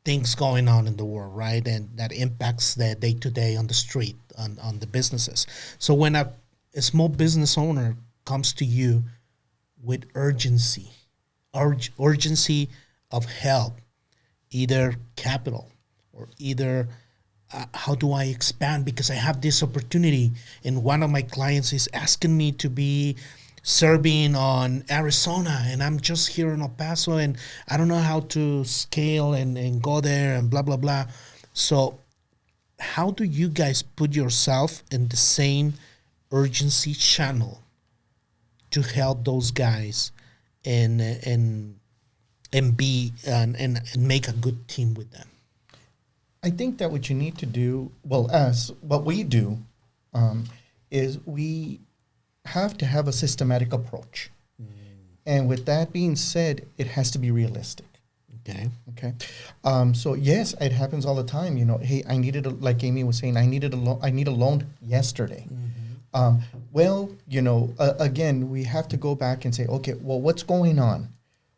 things going on in the world, right? And that impacts the day-to-day on the street, on the businesses. So when a small business owner comes to you with urgency of help, either capital or either how do I expand, because I have this opportunity and one of my clients is asking me to be serving on Arizona and I'm just here in El Paso and I don't know how to scale and go there and blah, blah, blah. So how do you guys put yourself in the same urgency channel to help those guys and make a good team with them? I think that what you need to do, what we do, is we have to have a systematic approach. And with that being said, it has to be realistic. Okay. So yes, it happens all the time. Hey, I needed like Amy was saying, I need a loan yesterday. Again, we have to go back and say, okay, well, what's going on?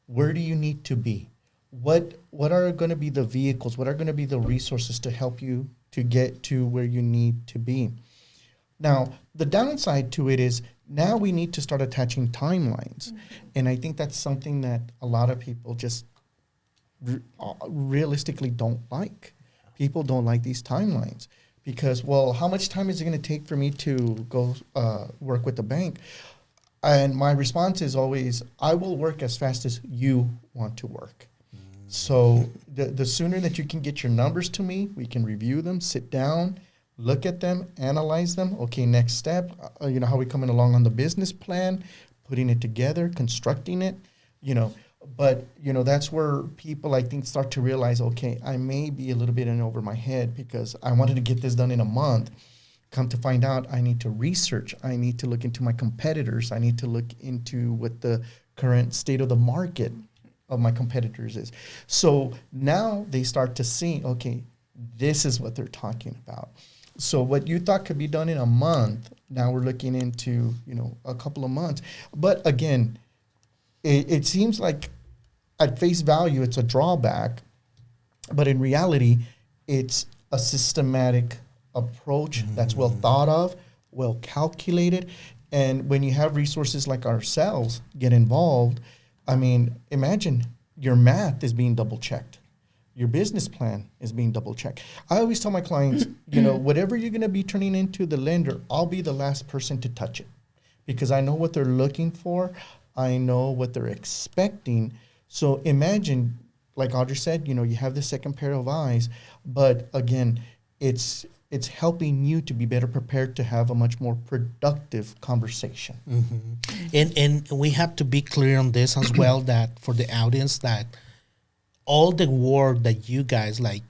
Where do you need to be? What are going to be the vehicles? What are going to be the resources to help you to get to where you need to be? Now, the downside to it is now we need to start attaching timelines. And I think that's something that a lot of people just realistically don't like. People don't like these timelines because, well, how much time is it going to take for me to go work with the bank? And my response is always, I will work as fast as you want to work. So the sooner that you can get your numbers to me, we can review them, sit down, look at them, analyze them. Okay, next step, how we coming along on the business plan, putting it together, constructing it, But, that's where people, I think, start to realize, okay, I may be a little bit in over my head because I wanted to get this done in a month. Come to find out, I need to research. I need to look into my competitors. I need to look into what the current state of the market of my competitors is. So now they start to see, okay, this is what they're talking about. So what you thought could be done in a month, now we're looking into, a couple of months. But again, it seems like at face value, it's a drawback, but in reality, it's a systematic approach that's well thought of, well calculated. And when you have resources like ourselves get involved, imagine your math is being double checked. Your business plan is being double checked. I always tell my clients, whatever you're going to be turning into the lender, I'll be the last person to touch it because I know what they're looking for. I know what they're expecting. So imagine, like Audrey said, you have the second pair of eyes, but again, it's helping you to be better prepared to have a much more productive conversation. And we have to be clear on this as well, that for the audience, that all the work that you guys like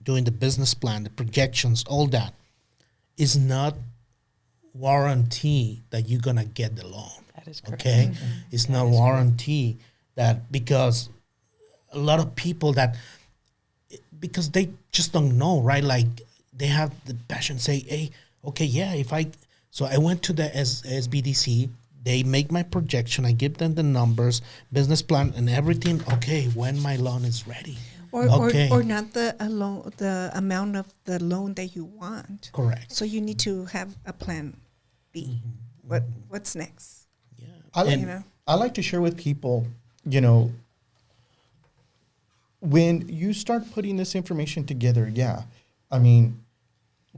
doing the business plan, the projections, all that is not warranty that you're gonna get the loan. That is correct. Okay, it's not warranty that because a lot of people that, because they just don't know, right? Like they have the passion, say, hey, okay, yeah, so I went to the SBDC, they make my projection, I give them the numbers, business plan and everything. Okay, when my loan is ready. Or not the amount of the loan that you want. Correct. So you need to have a plan B. What's next? Yeah. I like to share with people, when you start putting this information together,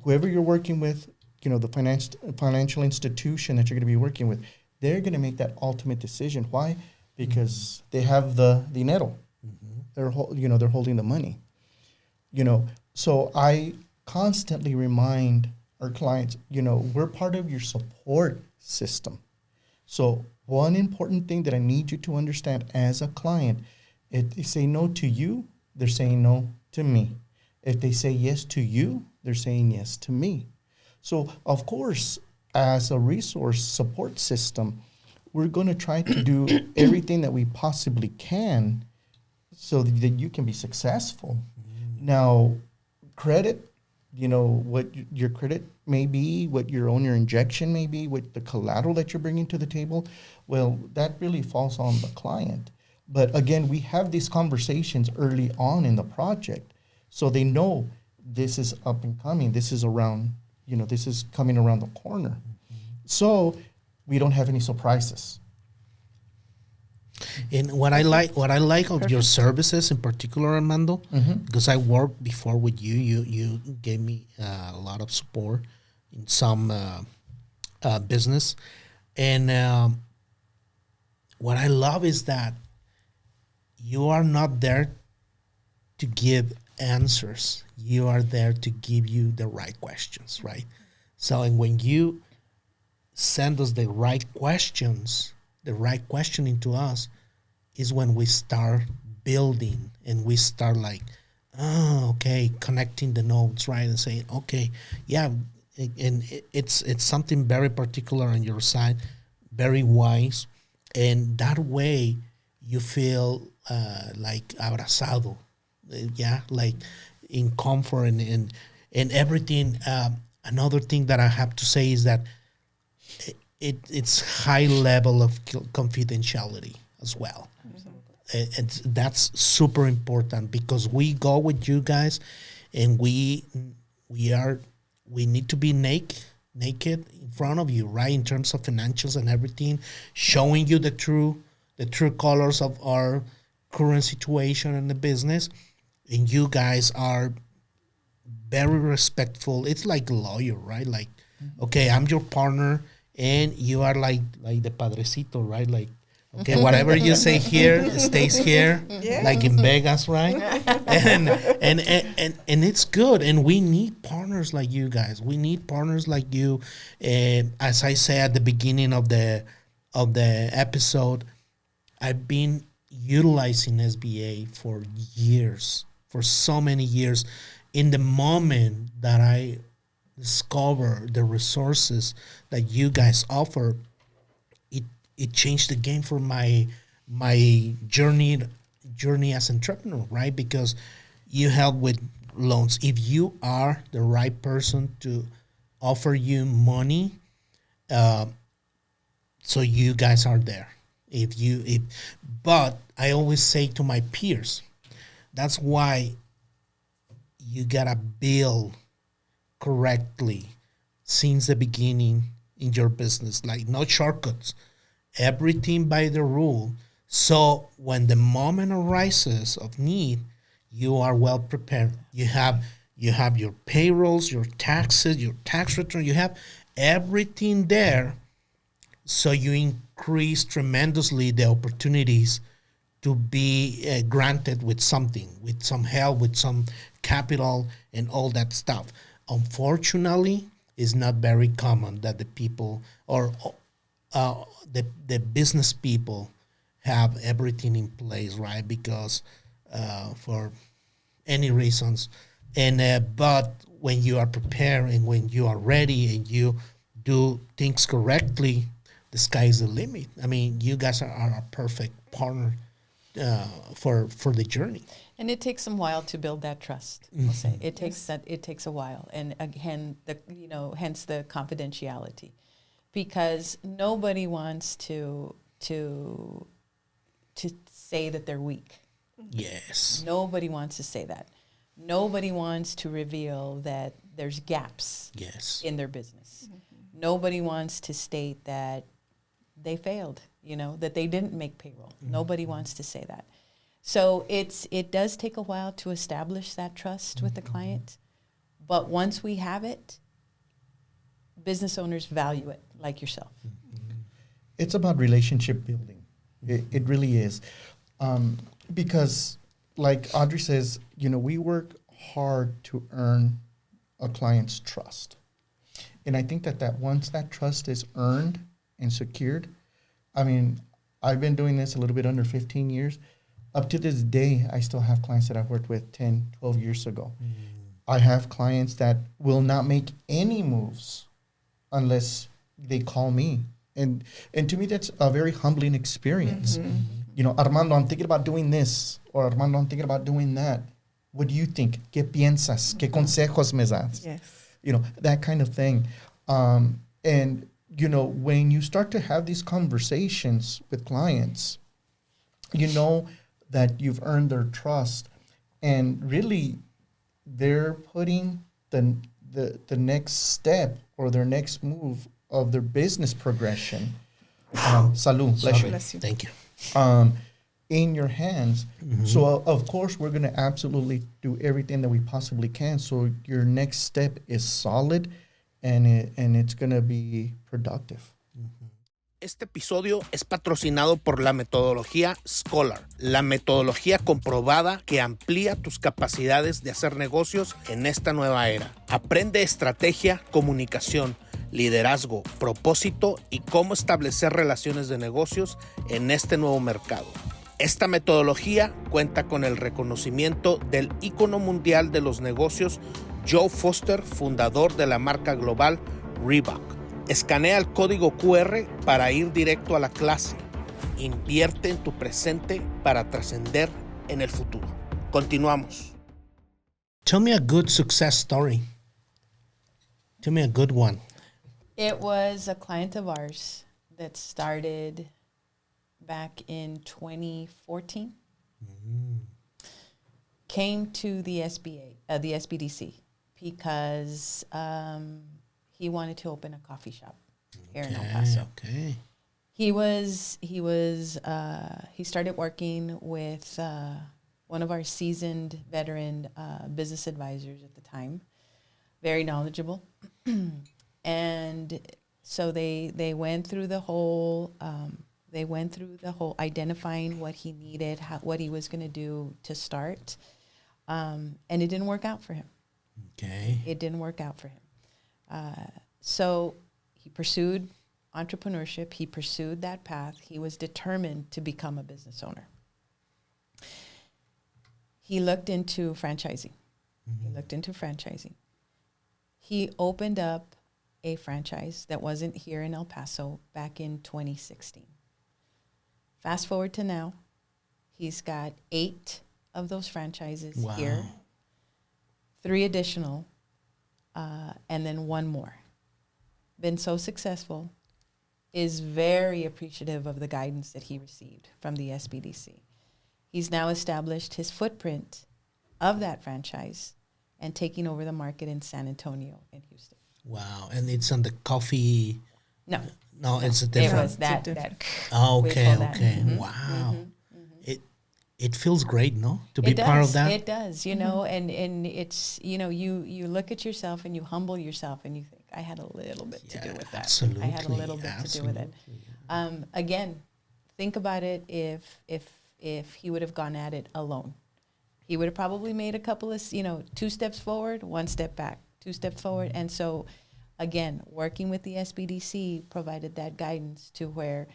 whoever you're working with, the financial institution that you're going to be working with, they're going to make that ultimate decision. Why? Because they have the dinero. They're holding the money. So I constantly remind our clients, we're part of your support system. So one important thing that I need you to understand as a client, if they say no to you, they're saying no to me. If they say yes to you, they're saying yes to me. So of course, as a resource support system, we're going to try to do everything that we possibly can so that you can be successful. Now, credit, what your credit may be, what your owner injection may be, what the collateral that you're bringing to the table, well, that really falls on the client. But again, we have these conversations early on in the project, so they know this is up and coming. This is around, this is coming around the corner. So we don't have any surprises. And what I like of your services in particular, Armando, because I worked before with you, you gave me a lot of support in some business, and what I love is that you are not there to give answers. You are there to give you the right questions, right? So, and when you send us the right questions, the right questioning to us, is when we start building and we start like, connecting the notes, right? And saying, okay, yeah, and it's something very particular on your side, very wise. And that way you feel like abrazado, like in comfort and everything. Another thing that I have to say is that it's high level of confidentiality as well. That's super important, because we go with you guys and we need to be naked in front of you, right? In terms of financials and everything, showing you the true colors of our current situation in the business. And you guys are very respectful. It's like a lawyer, right? Like, okay, I'm your partner, and you are like the padrecito, right? Like, okay, whatever you say here stays here, like in Vegas, right? And it's good. And we need partners like you guys. We need partners like you. As I said at the beginning of the episode, I've been utilizing SBA for years, for so many years. In the moment that I discover the resources that you guys offer, it changed the game for my journey as entrepreneur, right? Because you help with loans. If you are the right person to offer you money, so you guys are there. But I always say to my peers, that's why you gotta build correctly since the beginning in your business, like no shortcuts, everything by the rule. So when the moment arises of need, you are well prepared. You have your payrolls, your taxes, your tax return, you have everything there. So you increase tremendously the opportunities to be granted with something, with some help, with some capital and all that stuff. Unfortunately, it's not very common that the people or the business people have everything in place, right? Because for any reasons. But when you are prepared and when you are ready and you do things correctly, the sky is the limit. I mean, you guys are a perfect partner for the journey. And it takes some while to build that trust. We'll say it takes a while, and again, hence the confidentiality, because nobody wants to say that they're weak. Yes. Nobody wants to say that. Nobody wants to reveal that there's gaps in their business. Mm-hmm. Nobody wants to state that they failed, that they didn't make payroll. Mm-hmm. Nobody wants to say that. So it does take a while to establish that trust with the client. But once we have it, business owners value it, like yourself. It's about relationship building. It really is. Because like Audrey says, we work hard to earn a client's trust. And I think that once that trust is earned and secured, I've been doing this a little bit under 15 years. Up to this day, I still have clients that I've worked with 10, 12 years ago. Mm. I have clients that will not make any moves unless they call me. And to me, that's a very humbling experience. Mm-hmm. Armando, I'm thinking about doing this. Or Armando, I'm thinking about doing that. What do you think? ¿Qué piensas? ¿Qué consejos me das? Yes. That kind of thing. And when you start to have these conversations with clients, that you've earned their trust, and really they're putting the next step or their next move of their business progression. Salud. Bless you. Thank you. In your hands. Mm-hmm. So of course we're going to absolutely do everything that we possibly can so your next step is solid and it's going to be productive. Este episodio es patrocinado por la metodología Scholar, la metodología comprobada que amplía tus capacidades de hacer negocios en esta nueva era. Aprende estrategia, comunicación, liderazgo, propósito y cómo establecer relaciones de negocios en este nuevo mercado. Esta metodología cuenta con el reconocimiento del ícono mundial de los negocios Joe Foster, fundador de la marca global Reebok. Escanea el código QR para ir directo a la clase. Invierte en tu presente para trascender en el futuro. Continuamos. Tell me a good success story. Tell me a good one. It was a client of ours that started back in 2014. Mm. Came to the SBDC because he wanted to open a coffee shop here in El Paso. Okay. He started working with one of our seasoned veteran business advisors at the time, very knowledgeable. And so they went through the whole identifying what he needed, what he was going to do to start. And it didn't work out for him. Okay. It didn't work out for him. So he pursued entrepreneurship. He pursued that path. He was determined to become a business owner. He looked into franchising. He opened up a franchise that wasn't here in El Paso back in 2016. Fast forward to now, he's got 8 of those franchises here, 3 additional, and then 1 more. Been so successful, is very appreciative of the guidance that he received from the SBDC. He's now established his footprint of that franchise and taking over the market in San Antonio and Houston. Wow. And it's on the coffee? No, it's a different. It was that. Okay. Mm-hmm. Wow. Mm-hmm. It feels great, no? To be part of that? It does, and it's, you look at yourself and you humble yourself and you think, I had a little bit to do with that. Absolutely. I had a little bit to do with it. Again, think about it if he would have gone at it alone. He would have probably made a couple of, 2 steps forward, 1 step back, 2 steps forward. And so, again, working with the SBDC provided that guidance to where,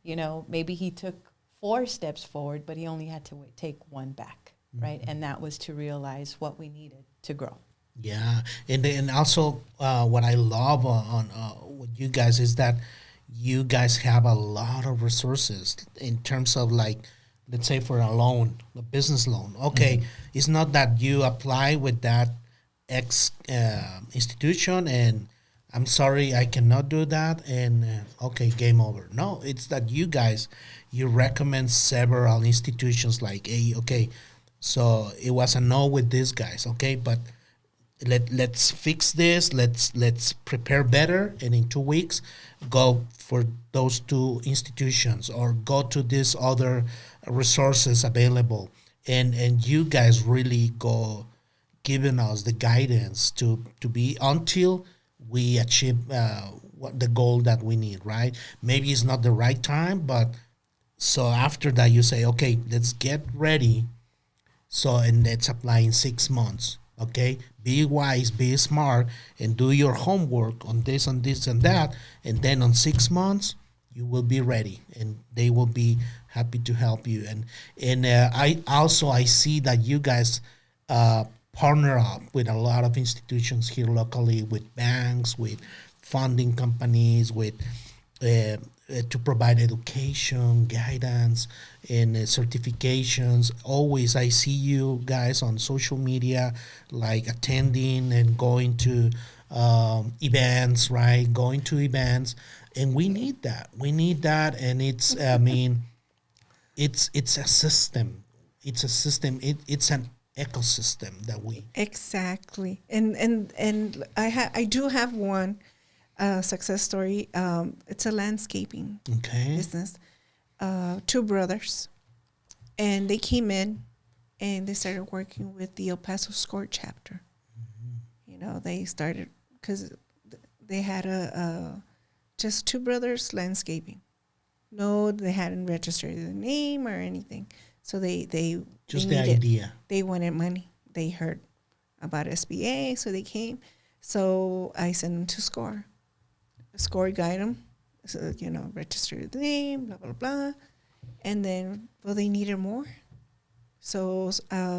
maybe he took 4 steps forward, but he only had to take 1 back, right? And that was to realize what we needed to grow. Yeah, and also what I love on with you guys is that you guys have a lot of resources in terms of like let's say for a loan, a business loan. Okay, it's not that you apply with that institution and I'm sorry, I cannot do that, and okay, game over. No, it's that you guys, you recommend several institutions like, hey, okay, so it was a no with these guys, okay, but let's fix this, let's prepare better, and in 2 weeks, go for those 2 institutions or go to these other resources available, and you guys really go giving us the guidance to be until we achieve what the goal that we need, right? Maybe it's not the right time, but so after that you say, okay, let's get ready. So, and let's apply in 6 months, okay? Be wise, be smart, and do your homework on this, and that. And then on 6 months, you will be ready, and they will be happy to help you. And I see that you guys partner up with a lot of institutions here locally, with banks, with funding companies, with to provide education, guidance, and certifications. Always I see you guys on social media, like attending and going to events, right? Going to events, and we need that. We need that, and it's I mean, it's a system. It's a system. It's an ecosystem that we exactly. And I do have one success story. It's a landscaping business. 2 brothers, and they came in and they started working with the El Paso SCORE chapter. You know, they started because they had just 2 brothers landscaping. No, they hadn't registered the name or anything. So they just the idea. They wanted money. They heard about SBA, so they came. So I sent them to SCORE. SCORE guide them, so, you know, register the name, blah, blah, blah. And then, well, they needed more. So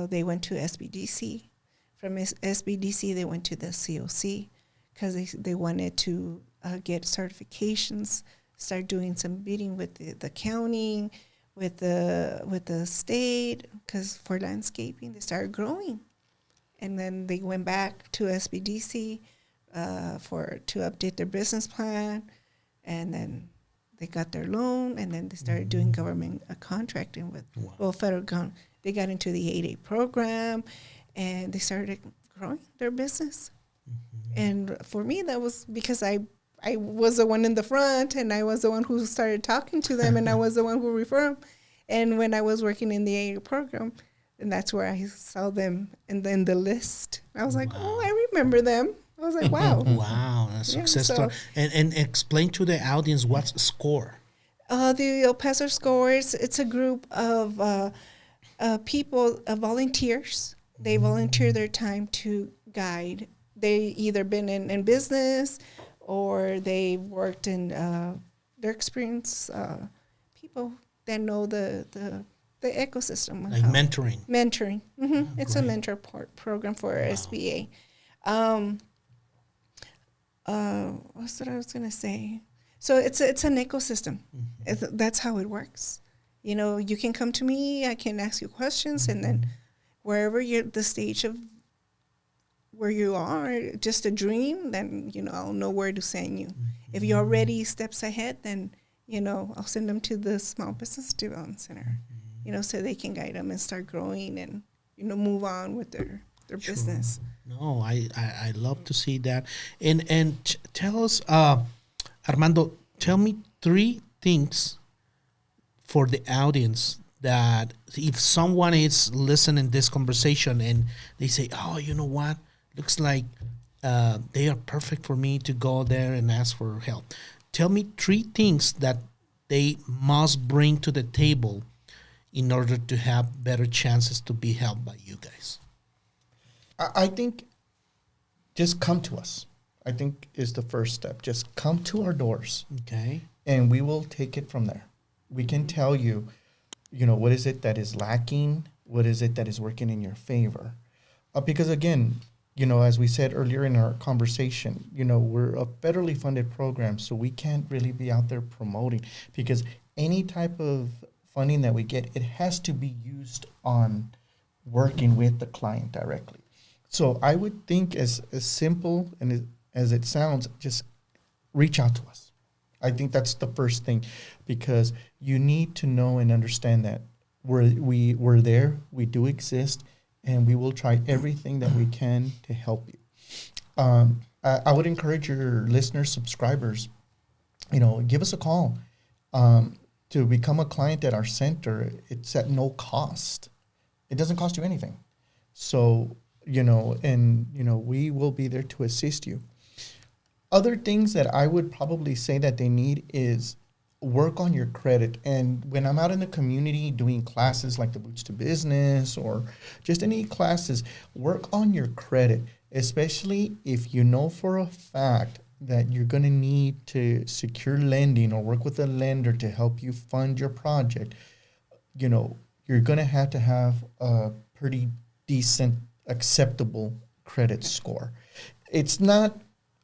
they went to SBDC. From SBDC, they went to the COC because they wanted to get certifications, start doing some bidding with the county, with the state, because for landscaping, they started growing. And then they went back to SBDC to update their business plan, and then they got their loan, and then they started doing government contracting with, federal government. They got into the 8A program, and they started growing their business. And for me, that was because I was the one in the front, and I was the one who started talking to them, and I was the one who referred them. And when I was working in the 8A program, and that's where I saw them in the list. I was like, oh, I remember them. I was like, wow. Wow, a success story. And explain to the audience what's SCORE. The El Paso SCORE, it's a group of people, volunteers. They volunteer their time to guide. They either been in business or they worked in their experience, people that know the ecosystem. Like mentoring. Mentoring. Mm-hmm. It's a mentor program for SBA. What's what I was going to say? So it's an ecosystem. That's how it works. You know, you can come to me, I can ask you questions, and then wherever you're, the stage of where you are, just a dream, then, you know, I'll know where to send you. If you're already steps ahead, then, you know, I'll send them to the Small Business Development Center, you know, so they can guide them and start growing and, you know, move on with their business. No, I love to see that. And tell us, Armando, tell me 3 things for the audience that if someone is listening this conversation and they say, oh, you know what, looks like they are perfect for me to go there and ask for help. Tell me 3 things that they must bring to the table in order to have better chances to be helped by you guys. I think just come to us, I think is the first step. Just come to our doors. Okay. And we will take it from there. We can tell you, you know, what is it that is lacking? What is it that is working in your favor? Because again, you know, as we said earlier in our conversation, you know, we're a federally funded program, so we can't really be out there promoting because any type of funding that we get, it has to be used on working with the client directly. So I would think as simple and as it sounds, just reach out to us. I think that's the first thing, because you need to know and understand that we're there, we do exist, and we will try everything that we can to help you. I would encourage your listeners, subscribers, give us a call to become a client at our center. It's at no cost. It doesn't cost you anything. So, we will be there to assist you. Other things that I would probably say that they need is work on your credit. And when I'm out in the community doing classes like the Boots to Business or just any classes, work on your credit, especially if you know for a fact that you're going to need to secure lending or work with a lender to help you fund your project. You're going to have a pretty decent, acceptable credit score. It's not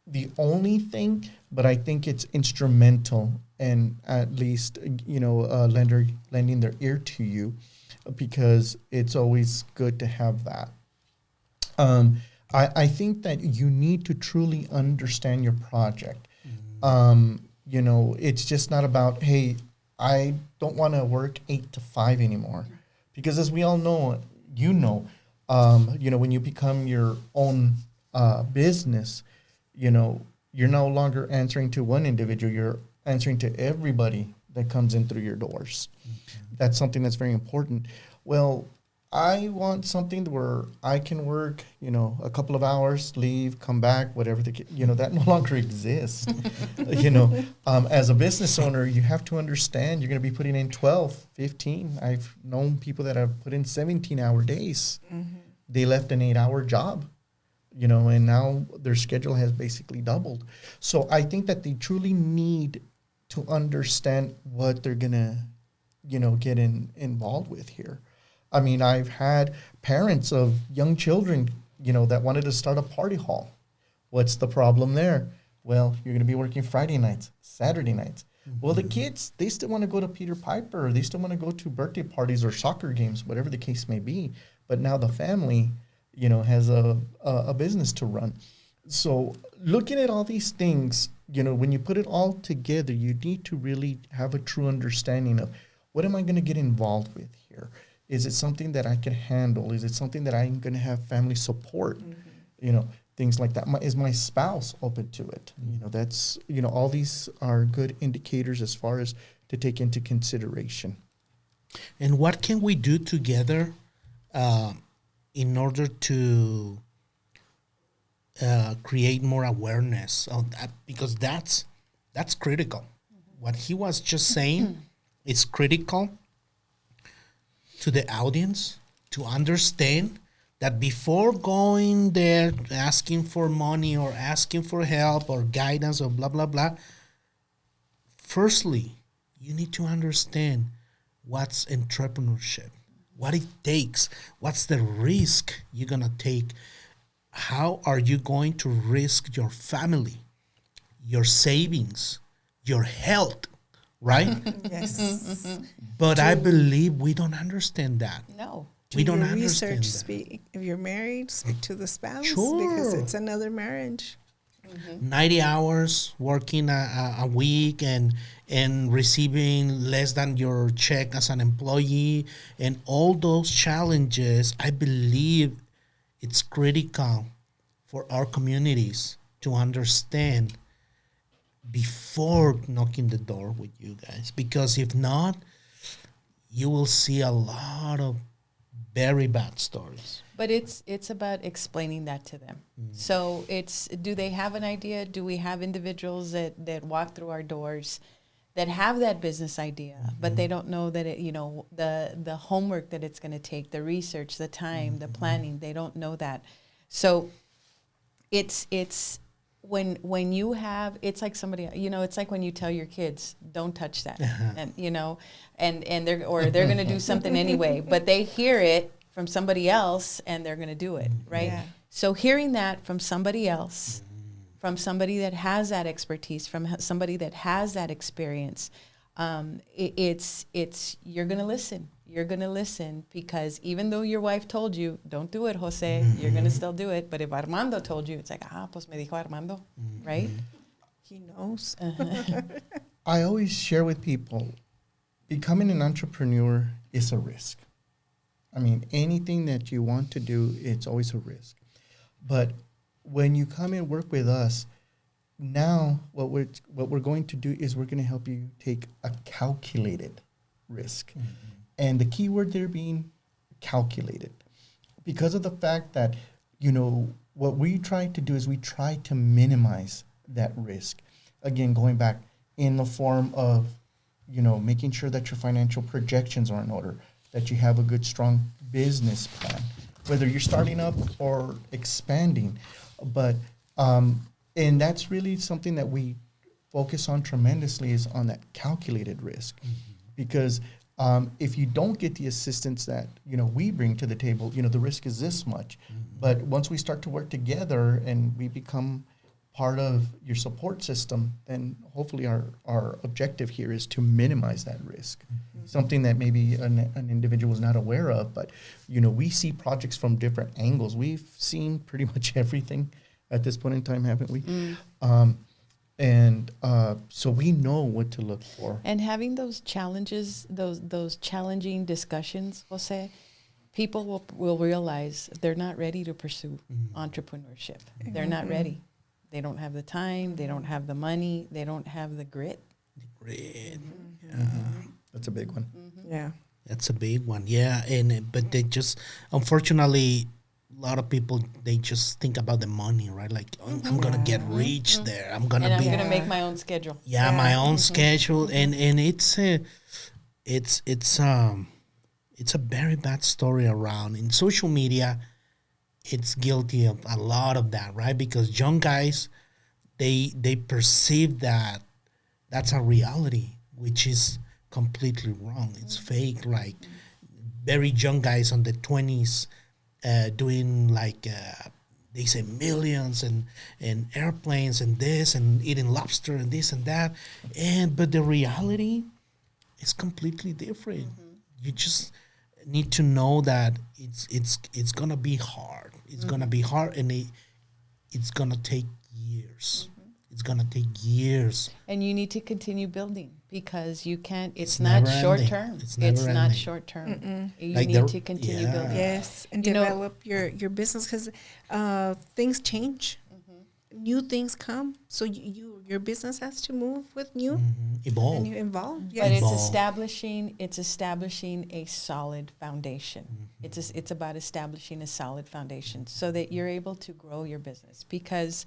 the only thing, but I think it's instrumental, and at least, a lender lending their ear to you, because it's always good to have that. I think that you need to truly understand your project. It's just not about, hey, I don't want to work 8 to 5 anymore. Because as we all know, when you become your own business, you're no longer answering to one individual. You're answering to everybody that comes in through your doors. Mm-hmm. That's something that's very important. Well, I want something where I can work, a couple of hours, leave, come back, whatever that no longer exists. As a business owner, you have to understand you're going to be putting in 12, 15. I've known people that have put in 17-hour days. Mm-hmm. They left an 8-hour job, and now their schedule has basically doubled. So I think that they truly need to understand what they're going to, get involved with here. I mean, I've had parents of young children, that wanted to start a party hall. What's the problem there? Well, you're going to be working Friday nights, Saturday nights. Mm-hmm. Well, the kids, they still want to go to Peter Piper, or they still want to go to birthday parties or soccer games, whatever the case may be. But now the family, has a business to run. So looking at all these things, when you put it all together, you need to really have a true understanding of what am I going to get involved with here? Is it something that I can handle? Is it something that I'm going to have family support? Mm-hmm. Things like that. Is my spouse open to it? That's, all these are good indicators as far as to take into consideration. And what can we do together in order to create more awareness of that? Because that's critical. Mm-hmm. What he was just saying is critical to the audience to understand that before going there asking for money or asking for help or guidance or blah, blah, blah, firstly, you need to understand what's entrepreneurship, what it takes, what's the risk you're going to take, how are you going to risk your family, your savings, your health, right? Yes. But I believe we don't understand that. No. We don't understand that. Speak, if you're married, speak to the spouse. Sure. Because it's another marriage. Mm-hmm. 90 hours working a week and receiving less than your check as an employee, and all those challenges, I believe it's critical for our communities to understand before knocking the door with you guys. Because if not, you will see a lot of very bad stories. But it's about explaining that to them. Mm. So do they have an idea? Do we have individuals that walk through our doors that have that business idea, mm-hmm. but they don't know that the homework that it's going to take, the research, the time, mm-hmm. the planning, they don't know that. So it's when you have, it's like somebody, it's like when you tell your kids, don't touch that. Uh-huh. And they're going to do something anyway, but they hear it from somebody else and they're going to do it, right? Yeah. So hearing that from somebody else, from somebody that has that expertise, from somebody that has that experience, it's you're gonna listen. You're gonna listen because even though your wife told you, don't do it, Jose, you're gonna still do it. But if Armando told you, it's like, pues me dijo Armando, right? He knows. I always share with people, becoming an entrepreneur is a risk. I mean, anything that you want to do, it's always a risk. But when you come and work with us, now what we're going to do is we're going to help you take a calculated risk. And the key word there being calculated. Because of the fact that, what we try to do is we try to minimize that risk. Again, going back in the form of, making sure that your financial projections are in order, that you have a good, strong business plan, whether you're starting up or expanding. But, and that's really something that we focus on tremendously, is on that calculated risk. Because if you don't get the assistance that, we bring to the table, the risk is this much. But once we start to work together and we become part of your support system, then hopefully our objective here is to minimize that risk. Something that maybe an individual is not aware of, but, we see projects from different angles. We've seen pretty much everything at this point in time, haven't we? So we know what to look for. And having those challenges, those challenging discussions, Jose, people will realize they're not ready to pursue entrepreneurship. They're not ready. They don't have the time. They don't have the money. They don't have the grit. That's a big one. Yeah. That's a big one. Yeah. But they just, unfortunately, a lot of people, they just think about the money, right? Like, I'm going to get rich there. I'm going to make my own schedule. Yeah, my own schedule. And it's a very bad story around. In social media, it's guilty of a lot of that, right? Because young guys, they perceive that that's a reality, which is completely wrong. It's fake. Like very young guys on the 20s doing like they say millions and airplanes and this and eating lobster and this and that, but the reality is completely different. You just need to know that it's gonna be hard. It's gonna be hard, and it's gonna take years. It's gonna take years. And you need to continue building because you can't. It's not short term. It's not short term. You Like need to continue building. Yes, and develop your business because things change. New things come, so your business has to move with new Evolve. and you evolve. But Yes. it's establishing a solid foundation. It's about establishing a solid foundation so that you're able to grow your business. Because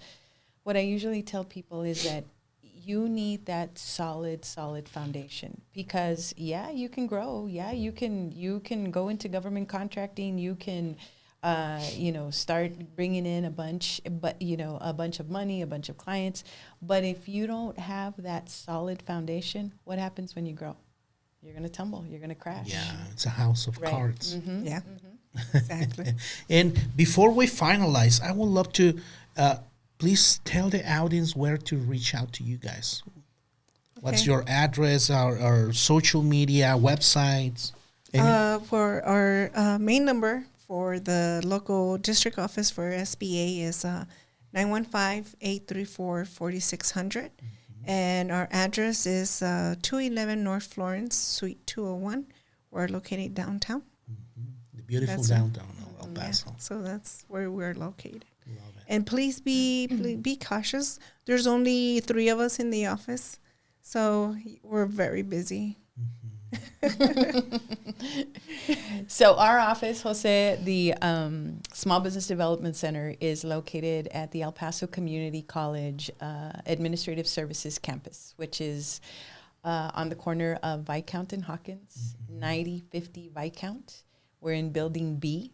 what I usually tell people is that you need that solid foundation. Because you can grow. You can go into government contracting. You can start bringing in a bunch of money, a bunch of clients. But if you don't have that solid foundation, what happens when you grow? You're going to tumble. You're going to crash. Yeah, it's a house of cards. Yeah, exactly. And before we finalize, I would love to please tell the audience where to reach out to you guys. What's your address, our social media, websites? For our main number for the local district office for SBA is 915-834-4600. And our address is 211 North Florence, Suite 201. We're located downtown. The beautiful downtown of El Paso. Yeah, so that's where we're located. Love it. And please be cautious. There's only 3 of us in the office, so we're very busy. So our office, Jose, the Small Business Development Center, is located at the El Paso Community College Administrative Services Campus, which is on the corner of Viscount and Hawkins, 9050 Viscount. We're in Building B,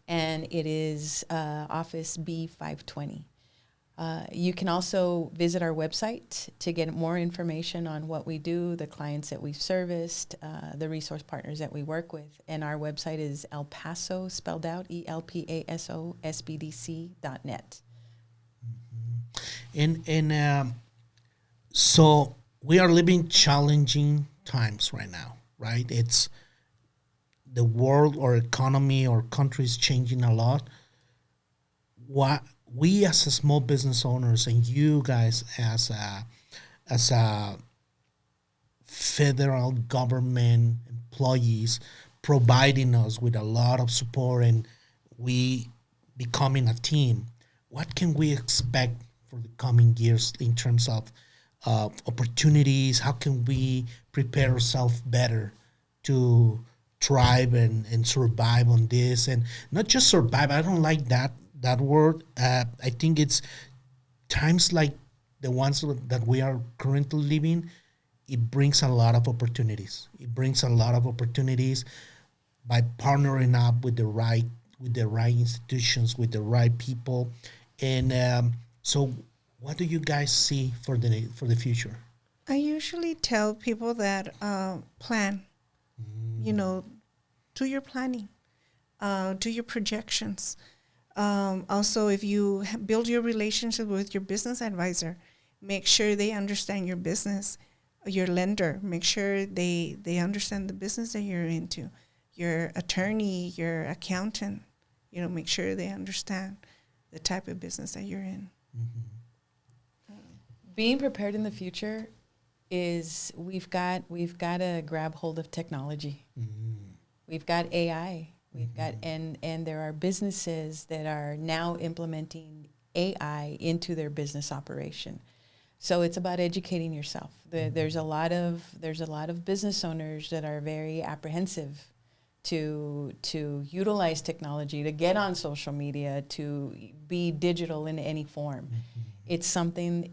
and it is Office B520. You can also visit our website to get more information on what we do, the clients that we've serviced, the resource partners that we work with. And our website is El Paso, spelled out, ELPASO, SBDC.net. And so we are living challenging times right now, right? It's the world or economy or country is changing a lot. What we as a small business owners and you guys as a federal government employees providing us with a lot of support and we becoming a team, what can we expect for the coming years in terms of opportunities? How can we prepare ourselves better to thrive and survive on this? And not just survive, I don't like that word. I think it's times like the ones that we are currently living, it brings a lot of opportunities. It brings a lot of opportunities by partnering up with the right institutions, with the right people. And so what do you guys see for the future? I usually tell people that plan, do your planning, do your projections. Also, if you build your relationship with your business advisor, make sure they understand your business, your lender, make sure they understand the business that you're into, your attorney, your accountant, make sure they understand the type of business that you're in. Mm-hmm. Being prepared in the future is we've got to grab hold of technology. Mm-hmm. We've got AI. We've Mm-hmm. got and there are businesses that are now implementing AI into their business operation. So it's about educating yourself. There's a lot of business owners that are very apprehensive to utilize technology, to get on social media, to be digital in any form. Mm-hmm. It's something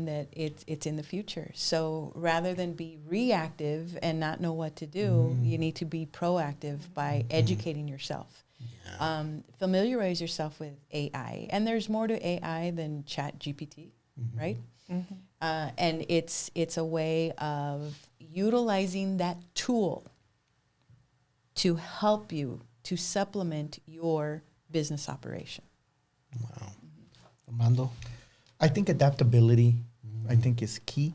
that it's in the future. So rather than be reactive and not know what to do, you need to be proactive by educating yourself. Yeah. Familiarize yourself with AI. And there's more to AI than ChatGPT, right? Mm-hmm. And it's a way of utilizing that tool to help you to supplement your business operation. Wow. Armando? I think adaptability, I think, is key,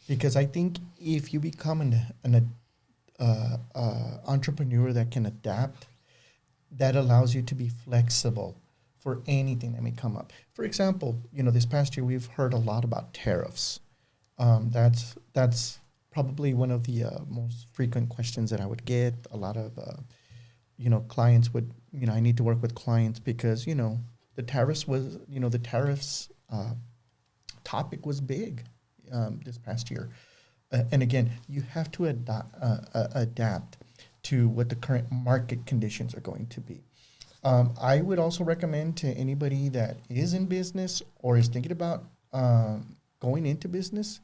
because I think if you become an entrepreneur that can adapt, that allows you to be flexible for anything that may come up. For example, this past year we've heard a lot about tariffs. That's probably one of the most frequent questions that I would get. A lot of clients would, I need to work with clients because the tariffs topic was big this past year. And again, you have to adapt to what the current market conditions are going to be. I would also recommend to anybody that is in business or is thinking about going into business,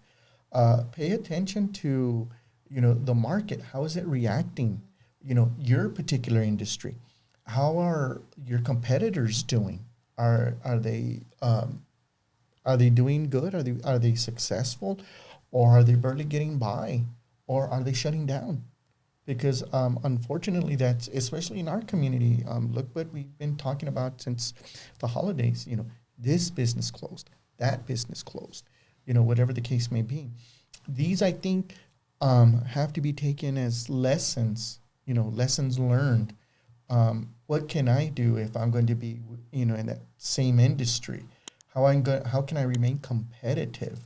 pay attention to, the market. How is it reacting? Your particular industry. How are your competitors doing? Are they doing good? Are they successful, or are they barely getting by, or are they shutting down? Because unfortunately, that's especially in our community. Look what we've been talking about since the holidays. This business closed, that business closed. Whatever the case may be. These, I think, have to be taken as lessons. Lessons learned. What can I do if I'm going to be, in that same industry? How can I remain competitive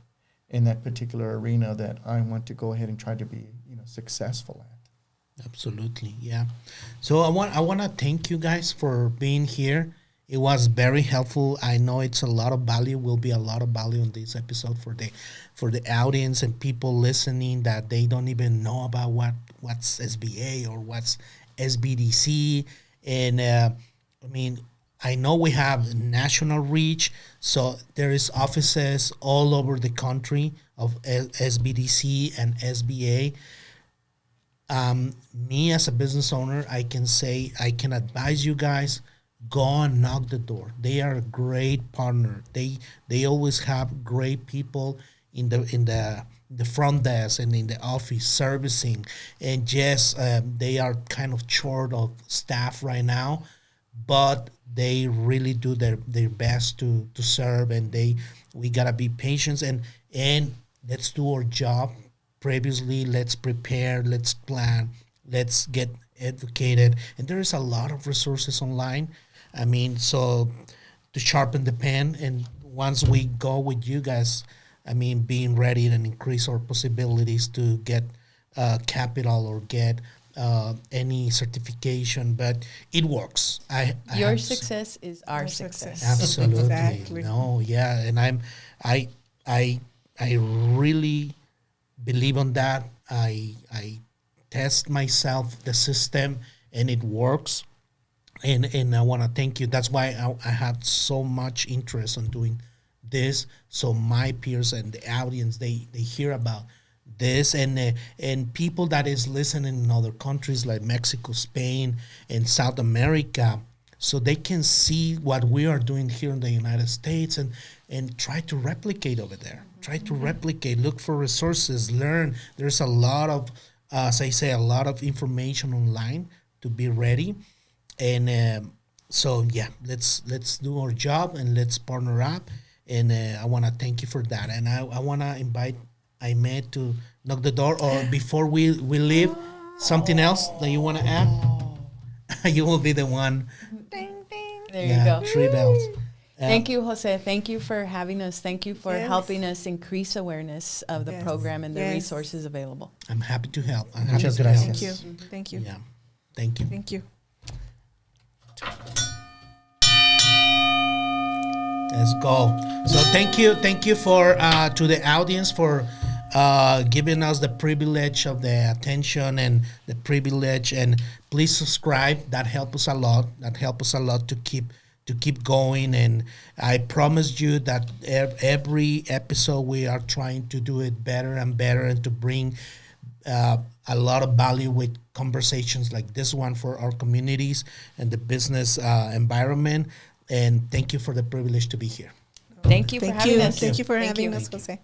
in that particular arena that I want to go ahead and try to be, successful at? Absolutely, yeah. So I want to thank you guys for being here. It was very helpful. I know it's a lot of value. Will be a lot of value in this episode for the audience and people listening that they don't even know about what's SBA or what's SBDC. And I know we have national reach, so there is offices all over the country of SBDC and SBA. Me as a business owner, I can advise you guys, go and knock the door. They are a great partner. They always have great people in the front desk and in the office servicing, and just they are kind of short of staff right now, but they really do their best to serve, and we gotta be patient and let's do our job previously. Let's prepare. Let's plan. Let's get educated. And there is a lot of resources online. I mean, so to sharpen the pen. And once we go with you guys, I mean, being ready and increase our possibilities to get capital or get any certification, but it works. Your success is our success. Absolutely. Exactly. No, yeah, and I really believe on that. I test myself, the system, and it works. And I want to thank you. That's why I have so much interest in doing this. So my peers and the audience, they hear about this, and people that is listening in other countries like Mexico, Spain, and South America, so they can see what we are doing here in the United States and try to replicate over there. Try to replicate, look for resources, learn. There's a lot of, as I say, a lot of information online to be ready. And so, yeah, let's do our job and let's partner up. And I want to thank you for that. And I want to invite Aimee to knock the door. Or before we leave, something else that you want to add? You will be the one. Ding, ding. There you go. 3 bells. Thank you, Jose. Thank you for having us. Thank you for Yes. helping us increase awareness of the Yes. program and the Yes. resources available. I'm happy to help. I'm happy Muchas to help. gracias. Thank you. Thank you. Yeah. Thank you. Thank you. Let's go. So thank you for to the audience for giving us the privilege of the attention and the privilege, and please subscribe. That helps us a lot. That helps us a lot to keep going. And I promise you that every episode we are trying to do it better and better, and to bring a lot of value with conversations like this one for our communities and the business environment. And thank you for the privilege to be here. Thank you for Thank having you. us. Thank you for Thank having you. us, Jose.